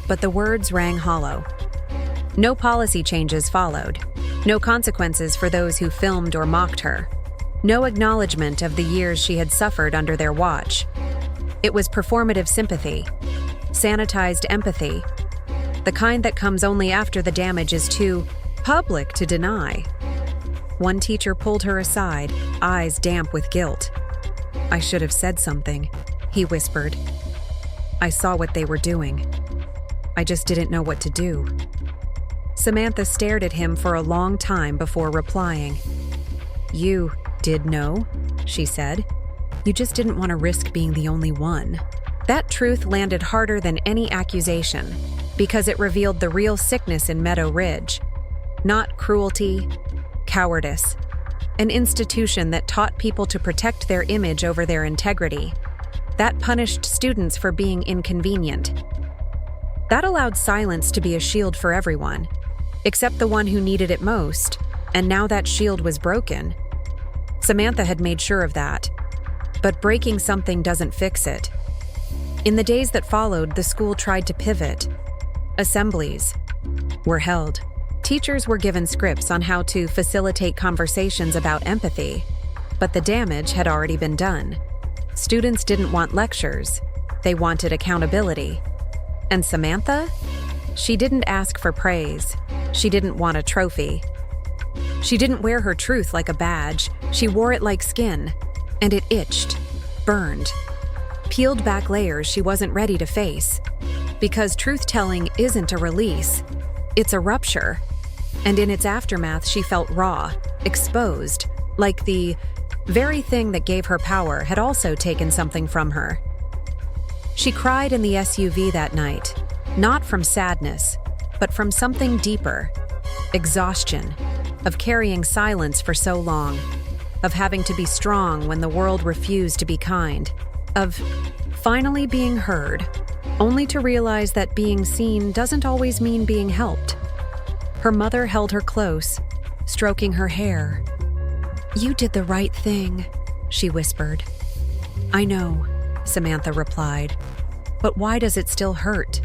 But the words rang hollow. No policy changes followed. No consequences for those who filmed or mocked her. No acknowledgement of the years she had suffered under their watch. It was performative sympathy, sanitized empathy, the kind that comes only after the damage is too public to deny. One teacher pulled her aside, eyes damp with guilt. "I should have said something," he whispered. "I saw what they were doing. I just didn't know what to do." Samantha stared at him for a long time before replying. "You did know," she said. "You just didn't want to risk being the only one." That truth landed harder than any accusation, because it revealed the real sickness in Meadow Ridge. Not cruelty, cowardice. An institution that taught people to protect their image over their integrity. That punished students for being inconvenient. That allowed silence to be a shield for everyone, except the one who needed it most, and now that shield was broken. Samantha had made sure of that. But breaking something doesn't fix it. In the days that followed, the school tried to pivot. Assemblies were held. Teachers were given scripts on how to facilitate conversations about empathy, but the damage had already been done. Students didn't want lectures. They wanted accountability. And Samantha? She didn't ask for praise. She didn't want a trophy. She didn't wear her truth like a badge. She wore it like skin, and it itched, burned, peeled back layers she wasn't ready to face. Because truth-telling isn't a release, it's a rupture. And in its aftermath, she felt raw, exposed, like the very thing that gave her power had also taken something from her. She cried in the SUV that night, not from sadness, but from something deeper. Exhaustion, of carrying silence for so long, of having to be strong when the world refused to be kind, of finally being heard, only to realize that being seen doesn't always mean being helped. Her mother held her close, stroking her hair. "You did the right thing," she whispered. "I know," Samantha replied. "But why does it still hurt?"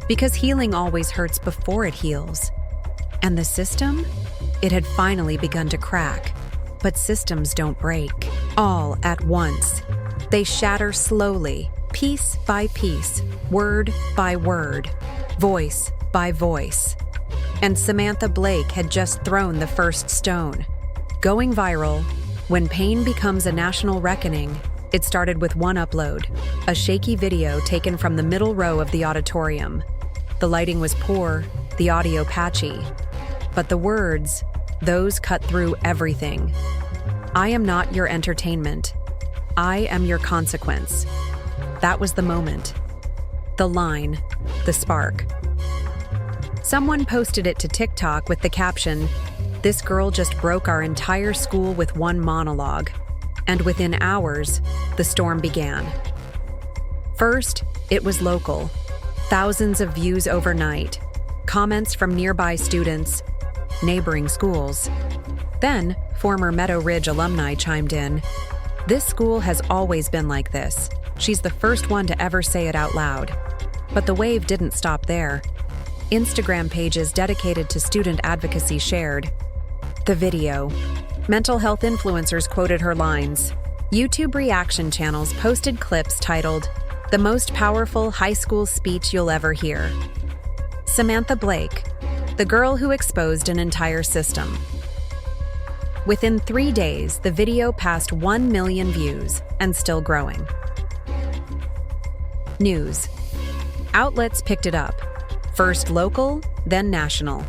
Because healing always hurts before it heals. And the system? It had finally begun to crack. But systems don't break all at once. They shatter slowly, piece by piece, word by word, voice by voice. And Samantha Blake had just thrown the first stone. Going viral, when pain becomes a national reckoning, it started with one upload, a shaky video taken from the middle row of the auditorium. The lighting was poor, the audio patchy, but the words, those cut through everything. "I am not your entertainment. I am your consequence." That was the moment. The line, the spark. Someone posted it to TikTok with the caption, "This girl just broke our entire school with one monologue." And within hours, the storm began. First, it was local. Thousands of views overnight, comments from nearby students, neighboring schools. Then, former Meadow Ridge alumni chimed in. "This school has always been like this. She's the first one to ever say it out loud." But the wave didn't stop there. Instagram pages dedicated to student advocacy shared the video. Mental health influencers quoted her lines. YouTube reaction channels posted clips titled, "The most powerful high school speech you'll ever hear." Samantha Blake, the girl who exposed an entire system. Within 3 days, the video passed 1 million views and still growing. News. Outlets picked it up. First local, then national.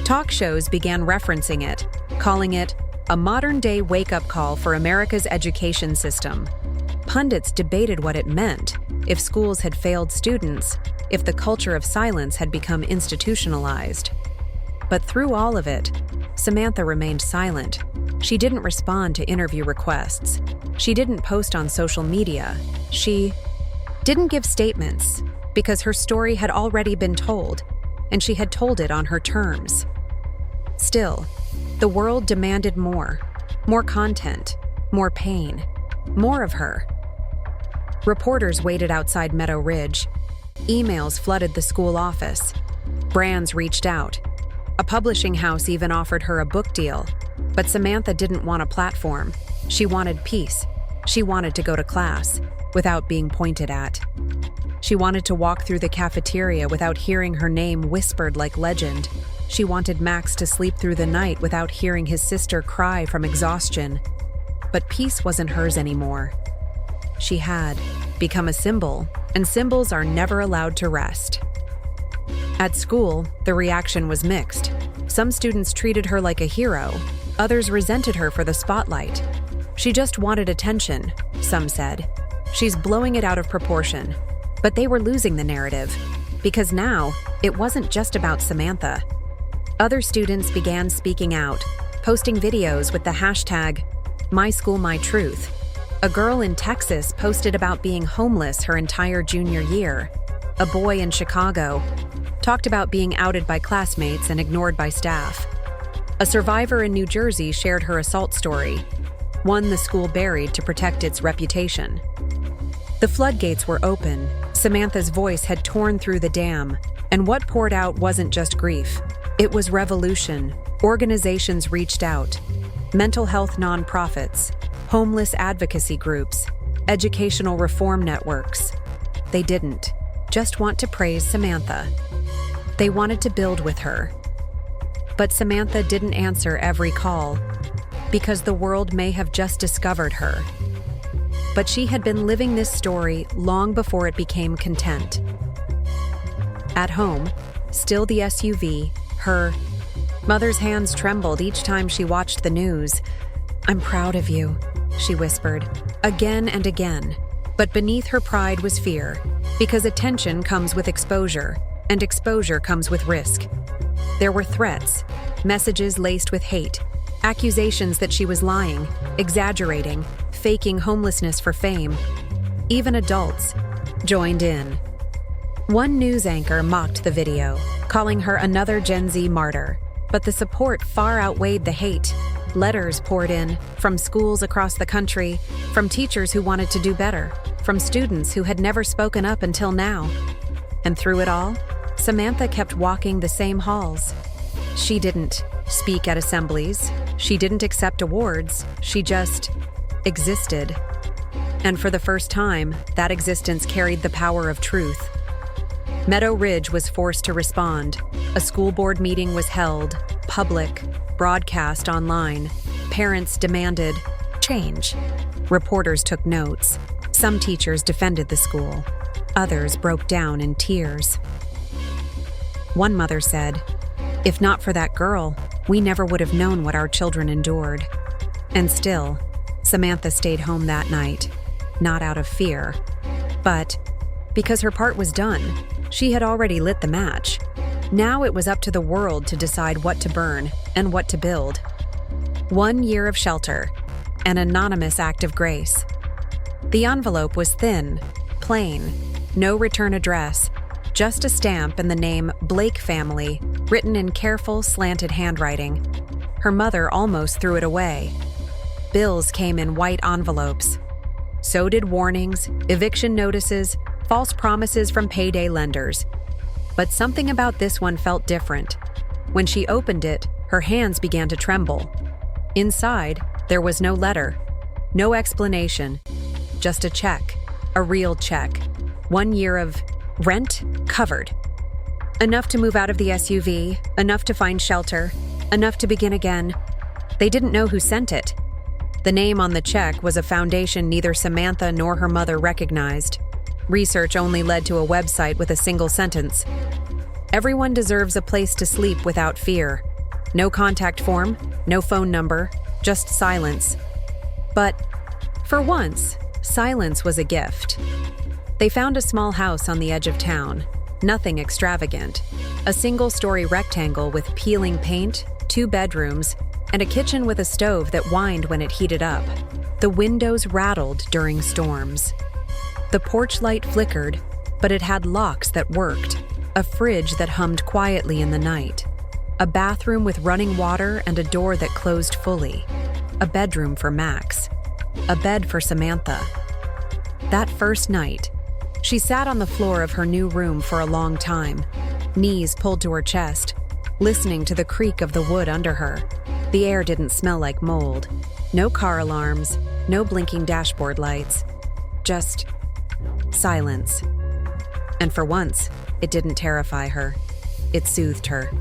Talk shows began referencing it, calling it a modern-day wake-up call for America's education system. Pundits debated what it meant, if schools had failed students, if the culture of silence had become institutionalized. But through all of it, Samantha remained silent. She didn't respond to interview requests. She didn't post on social media. She didn't give statements because her story had already been told, and she had told it on her terms. Still, the world demanded more content, more pain, more of her. Reporters waited outside Meadow Ridge. Emails flooded the school office. Brands reached out. A publishing house even offered her a book deal. But Samantha didn't want a platform. She wanted peace. She wanted to go to class without being pointed at. She wanted to walk through the cafeteria without hearing her name whispered like legend. She wanted Max to sleep through the night without hearing his sister cry from exhaustion. But peace wasn't hers anymore. She had become a symbol, and symbols are never allowed to rest. At school, the reaction was mixed. Some students treated her like a hero. Others resented her for the spotlight. She just wanted attention, some said. She's blowing it out of proportion. But they were losing the narrative, because now it wasn't just about Samantha. Other students began speaking out, posting videos with the hashtag #MySchoolMyTruth. A girl in Texas posted about being homeless her entire junior year. A boy in Chicago talked about being outed by classmates and ignored by staff. A survivor in New Jersey shared her assault story, one the school buried to protect its reputation. The floodgates were open. Samantha's voice had torn through the dam, and what poured out wasn't just grief. It was revolution. Organizations reached out. Mental health nonprofits, homeless advocacy groups, educational reform networks. They didn't just want to praise Samantha. They wanted to build with her. But Samantha didn't answer every call, because the world may have just discovered her. But she had been living this story long before it became content. At home, still the SUV, her mother's hands trembled each time she watched the news. "I'm proud of you," she whispered, again and again. But beneath her pride was fear, because attention comes with exposure, and exposure comes with risk. There were threats, messages laced with hate, accusations that she was lying, exaggerating, faking homelessness for fame. Even adults joined in. One news anchor mocked the video, calling her another Gen Z martyr, but the support far outweighed the hate. Letters poured in, from schools across the country, from teachers who wanted to do better, from students who had never spoken up until now. And through it all, Samantha kept walking the same halls. She didn't speak at assemblies, she didn't accept awards, she just existed. And for the first time, that existence carried the power of truth. Meadow Ridge was forced to respond. A school board meeting was held, public, broadcast online. Parents demanded change. Reporters took notes. Some teachers defended the school. Others broke down in tears. One mother said, "If not for that girl, we never would have known what our children endured." And still, Samantha stayed home that night, not out of fear, but because her part was done. She had already lit the match. Now it was up to the world to decide what to burn and what to build. 1 year of shelter, an anonymous act of grace. The envelope was thin, plain, no return address, just a stamp and the name Blake Family, written in careful, slanted handwriting. Her mother almost threw it away. Bills came in white envelopes. So did warnings, eviction notices, false promises from payday lenders. But something about this one felt different. When she opened it, her hands began to tremble. Inside, there was no letter, no explanation, just a check, a real check. 1 year of rent covered. Enough to move out of the SUV, enough to find shelter, enough to begin again. They didn't know who sent it. The name on the check was a foundation neither Samantha nor her mother recognized. Research only led to a website with a single sentence. Everyone deserves a place to sleep without fear. No contact form, no phone number, just silence. But for once, silence was a gift. They found a small house on the edge of town, nothing extravagant. A single-story rectangle with peeling paint, 2 bedrooms, and a kitchen with a stove that whined when it heated up. The windows rattled during storms. The porch light flickered, but it had locks that worked, a fridge that hummed quietly in the night, a bathroom with running water and a door that closed fully, a bedroom for Max, a bed for Samantha. That first night, she sat on the floor of her new room for a long time, knees pulled to her chest, listening to the creak of the wood under her. The air didn't smell like mold. No car alarms, no blinking dashboard lights, just silence. And for once, it didn't terrify her. It soothed her.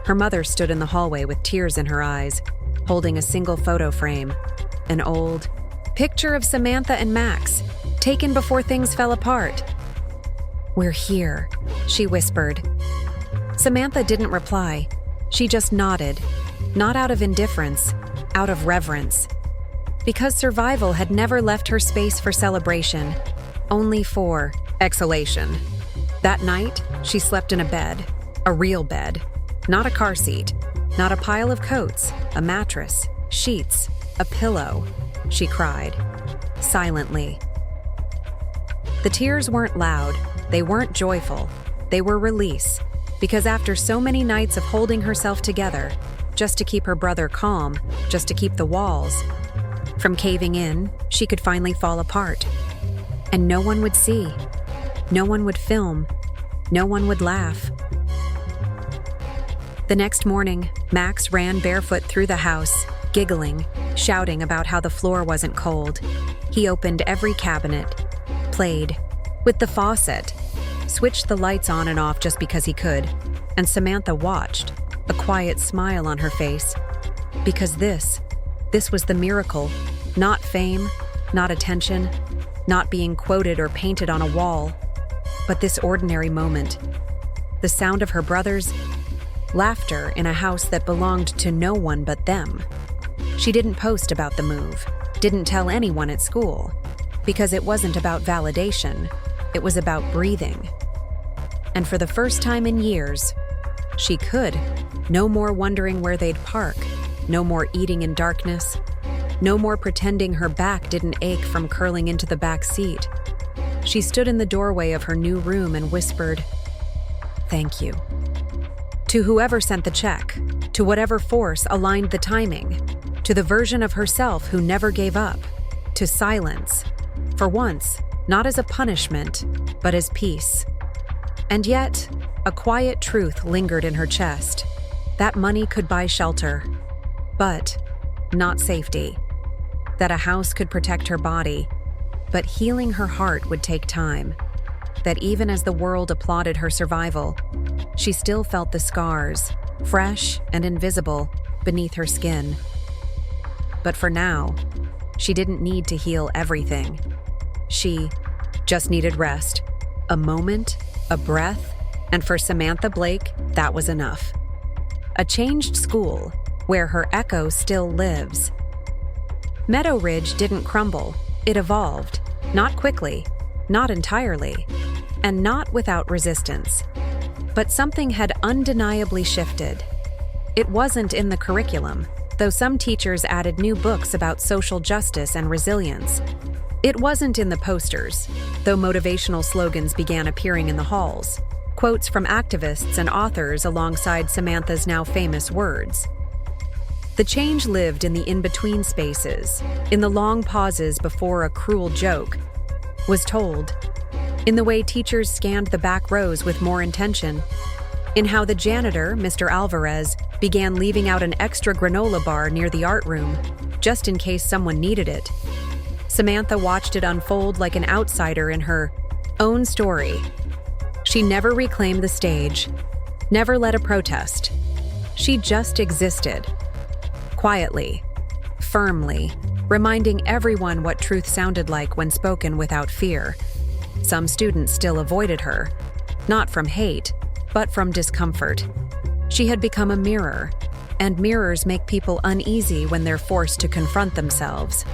Her mother stood in the hallway with tears in her eyes, holding a single photo frame, an old picture of Samantha and Max, taken before things fell apart. "We're here," she whispered. Samantha didn't reply. She just nodded, not out of indifference, out of reverence. Because survival had never left her space for celebration, only for exhalation. That night, she slept in a bed, a real bed, not a car seat, not a pile of coats, a mattress, sheets, a pillow. She cried, silently. The tears weren't loud, they weren't joyful, they were release, because after so many nights of holding herself together, just to keep her brother calm, just to keep the walls from caving in, she could finally fall apart. And no one would see, no one would film, no one would laugh. The next morning, Max ran barefoot through the house, giggling, shouting about how the floor wasn't cold. He opened every cabinet, played with the faucet, switched the lights on and off just because he could, and Samantha watched, a quiet smile on her face. Because this was the miracle. Not fame, not attention, not being quoted or painted on a wall, but this ordinary moment. The sound of her brothers' laughter in a house that belonged to no one but them. She didn't post about the move, didn't tell anyone at school, because it wasn't about validation, it was about breathing. And for the first time in years, she could. No more wondering where they'd park, no more eating in darkness, no more pretending her back didn't ache from curling into the back seat. She stood in the doorway of her new room and whispered, "Thank you." To whoever sent the check, to whatever force aligned the timing, to the version of herself who never gave up, to silence, for once, not as a punishment, but as peace. And yet, a quiet truth lingered in her chest. That money could buy shelter, but not safety. That a house could protect her body, but healing her heart would take time. That even as the world applauded her survival, she still felt the scars, fresh and invisible, beneath her skin. But for now, she didn't need to heal everything. She just needed rest, a moment, a breath, and for Samantha Blake, that was enough. A changed school, where her echo still lives. Meadow Ridge didn't crumble, it evolved, not quickly, not entirely, and not without resistance. But something had undeniably shifted. It wasn't in the curriculum, though some teachers added new books about social justice and resilience. It wasn't in the posters, though motivational slogans began appearing in the halls, quotes from activists and authors alongside Samantha's now famous words. The change lived in the in-between spaces, in the long pauses before a cruel joke was told, in the way teachers scanned the back rows with more intention, in how the janitor, Mr. Alvarez, began leaving out an extra granola bar near the art room, just in case someone needed it. Samantha watched it unfold like an outsider in her own story. She never reclaimed the stage, never led a protest. She just existed. Quietly, firmly, reminding everyone what truth sounded like when spoken without fear. Some students still avoided her, not from hate, but from discomfort. She had become a mirror, and mirrors make people uneasy when they're forced to confront themselves.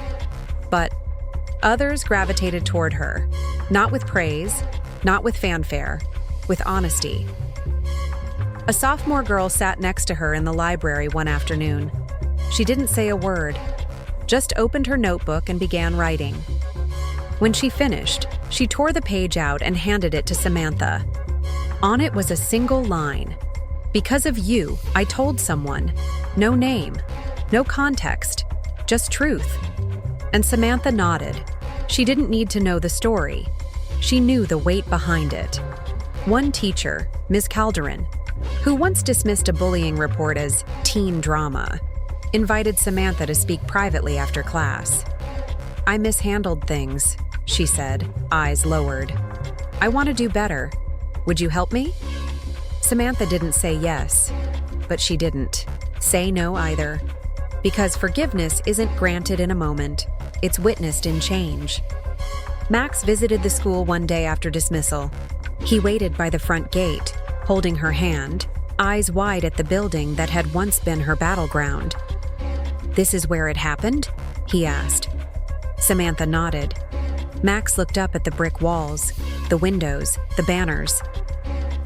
But others gravitated toward her, not with praise, not with fanfare, with honesty. A sophomore girl sat next to her in the library one afternoon. She didn't say a word, just opened her notebook and began writing. When she finished, she tore the page out and handed it to Samantha. On it was a single line. "Because of you, I told someone. No name, no context, just truth." And Samantha nodded. She didn't need to know the story. She knew the weight behind it. One teacher, Ms. Calderon, who once dismissed a bullying report as teen drama, invited Samantha to speak privately after class. "I mishandled things," she said, eyes lowered. "I want to do better. Would you help me?" Samantha didn't say yes, but she didn't say no either. Because forgiveness isn't granted in a moment, it's witnessed in change. Max visited the school one day after dismissal. He waited by the front gate, holding her hand, eyes wide at the building that had once been her battleground. "This is where it happened?" he asked. Samantha nodded. Max looked up at the brick walls, the windows, the banners.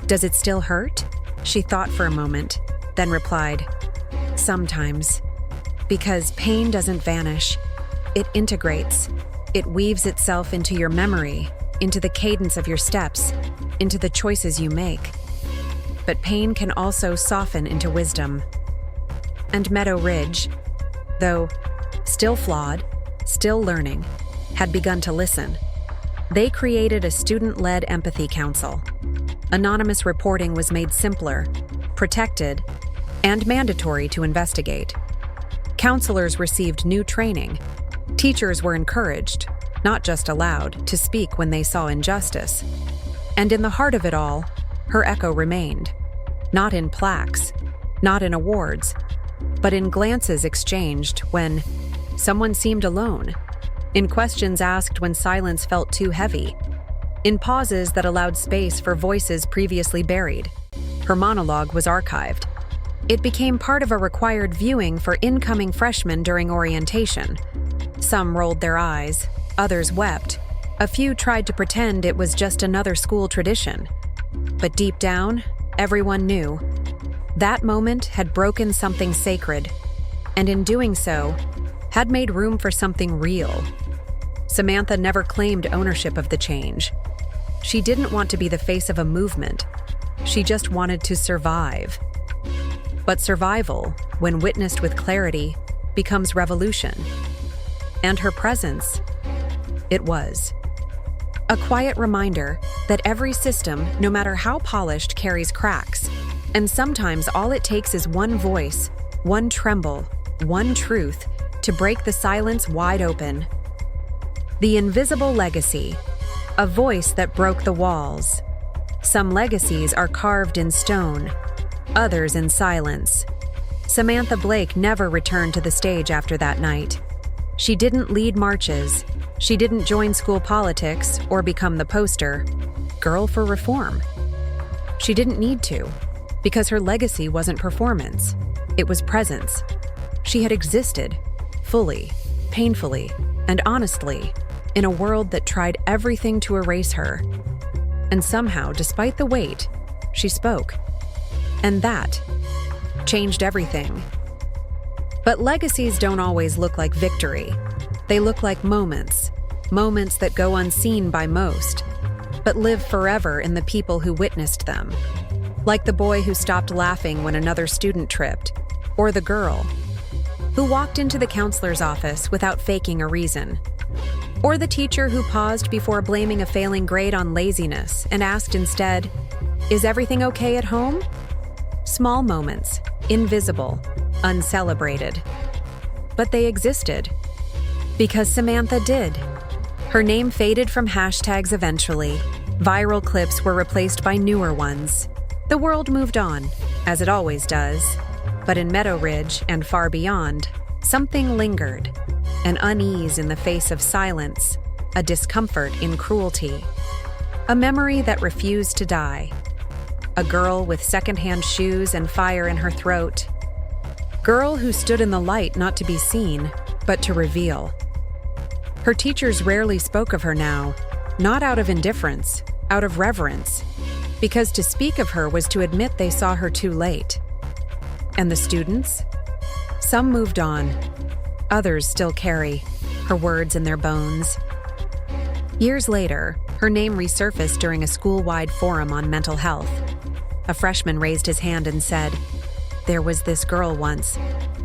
"Does it still hurt?" She thought for a moment, then replied, "Sometimes. Because pain doesn't vanish. It integrates. It weaves itself into your memory, into the cadence of your steps, into the choices you make. But pain can also soften into wisdom." And Meadow Ridge, though still flawed, still learning, had begun to listen. They created a student-led empathy council. Anonymous reporting was made simpler, protected, and mandatory to investigate. Counselors received new training. Teachers were encouraged, not just allowed, to speak when they saw injustice. And in the heart of it all, her echo remained. Not in plaques, not in awards, but in glances exchanged when someone seemed alone, in questions asked when silence felt too heavy, in pauses that allowed space for voices previously buried. Her monologue was archived. It became part of a required viewing for incoming freshmen during orientation. Some rolled their eyes, others wept. A few tried to pretend it was just another school tradition. But deep down, everyone knew. That moment had broken something sacred, and in doing so, had made room for something real. Samantha never claimed ownership of the change. She didn't want to be the face of a movement. She just wanted to survive. But survival, when witnessed with clarity, becomes revolution. And her presence, it was. A quiet reminder that every system, no matter how polished, carries cracks. And sometimes all it takes is one voice, one tremble, one truth to break the silence wide open. The invisible legacy, a voice that broke the walls. Some legacies are carved in stone, others in silence. Samantha Blake never returned to the stage after that night. She didn't lead marches. She didn't join school politics or become the poster girl for reform. She didn't need to, because her legacy wasn't performance. It was presence. She had existed, fully, painfully, and honestly, in a world that tried everything to erase her. And somehow, despite the weight, she spoke. And that changed everything. But legacies don't always look like victory. They look like moments that go unseen by most, but live forever in the people who witnessed them. Like the boy who stopped laughing when another student tripped, or the girl who walked into the counselor's office without faking a reason, or the teacher who paused before blaming a failing grade on laziness and asked instead, "Is everything okay at home?" Small moments, invisible, uncelebrated. But they existed. Because Samantha did. Her name faded from hashtags eventually. Viral clips were replaced by newer ones. The world moved on, as it always does. But in Meadow Ridge and far beyond, something lingered. An unease in the face of silence, a discomfort in cruelty. A memory that refused to die. A girl with secondhand shoes and fire in her throat. Girl who stood in the light not to be seen, but to reveal. Her teachers rarely spoke of her now, not out of indifference, out of reverence, because to speak of her was to admit they saw her too late. And the students? Some moved on. Others still carry her words in their bones. Years later, her name resurfaced during a school-wide forum on mental health. A freshman raised his hand and said, "There was this girl once.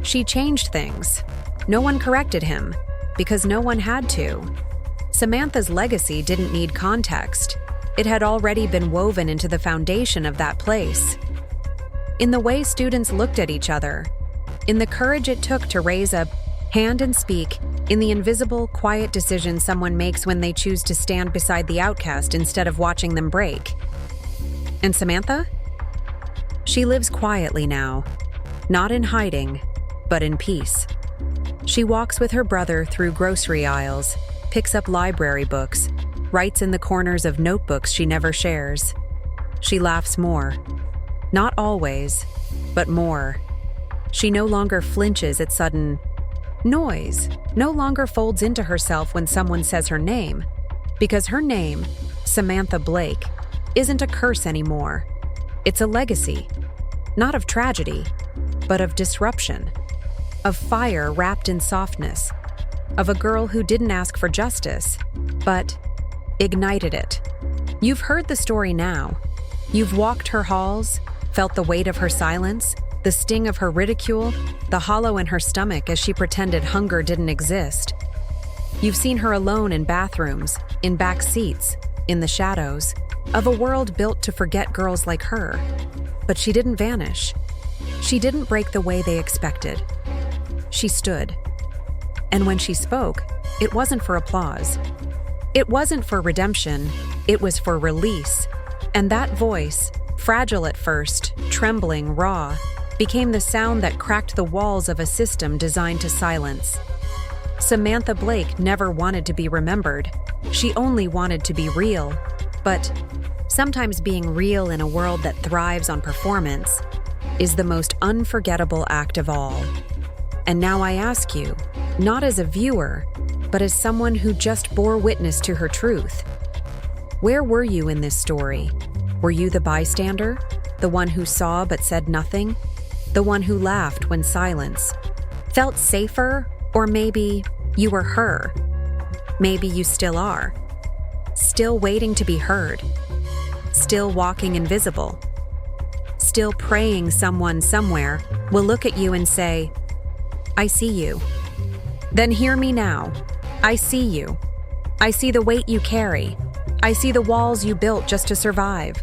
She changed things. No one corrected him, because no one had to." Samantha's legacy didn't need context. It had already been woven into the foundation of that place. In the way students looked at each other, in the courage it took to raise a hand and speak, in the invisible, quiet decision someone makes when they choose to stand beside the outcast instead of watching them break. And Samantha? She lives quietly now, not in hiding, but in peace. She walks with her brother through grocery aisles, picks up library books, writes in the corners of notebooks she never shares. She laughs more. Not always, but more. She no longer flinches at sudden noise, no longer folds into herself when someone says her name, because her name, Samantha Blake, isn't a curse anymore. It's a legacy, not of tragedy, but of disruption, of fire wrapped in softness, of a girl who didn't ask for justice, but ignited it. You've heard the story now. You've walked her halls, felt the weight of her silence, the sting of her ridicule, the hollow in her stomach as she pretended hunger didn't exist. You've seen her alone in bathrooms, in back seats, in the shadows, of a world built to forget girls like her. But she didn't vanish. She didn't break the way they expected. She stood. And when she spoke, it wasn't for applause. It wasn't for redemption. It was for release, And that voice, fragile at first, trembling, raw, became the sound that cracked the walls of a system designed to silence. Samantha Blake never wanted to be remembered. She only wanted to be real. But sometimes being real in a world that thrives on performance is the most unforgettable act of all. And now I ask you, not as a viewer, but as someone who just bore witness to her truth. Where were you in this story? Were you the bystander? The one who saw but said nothing? The one who laughed when silence felt safer? Or maybe you were her. Maybe you still are. Still waiting to be heard. Still walking invisible. Still praying someone somewhere will look at you and say, "I see you." Then hear me now. I see you. I see the weight you carry. I see the walls you built just to survive.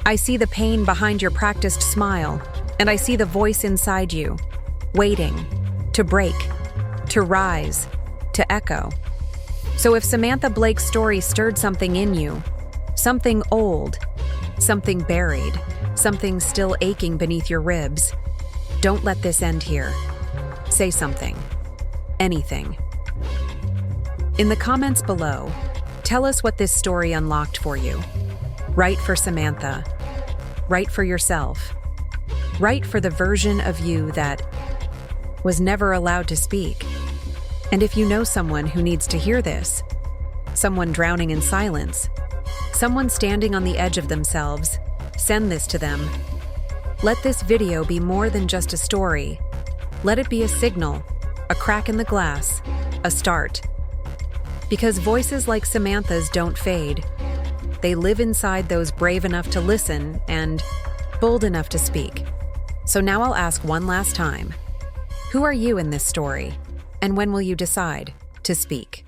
I see the pain behind your practiced smile, and I see the voice inside you, waiting to break, to rise, to echo. So if Samantha Blake's story stirred something in you, something old, something buried, something still aching beneath your ribs, don't let this end here. Say something. Anything. In the comments below, tell us what this story unlocked for you. Write for Samantha. Write for yourself. Write for the version of you that was never allowed to speak. And if you know someone who needs to hear this, someone drowning in silence, someone standing on the edge of themselves, send this to them. Let this video be more than just a story. Let it be a signal, a crack in the glass, a start. Because voices like Samantha's don't fade. They live inside those brave enough to listen and bold enough to speak. So now I'll ask one last time. Who are you in this story? And when will you decide to speak?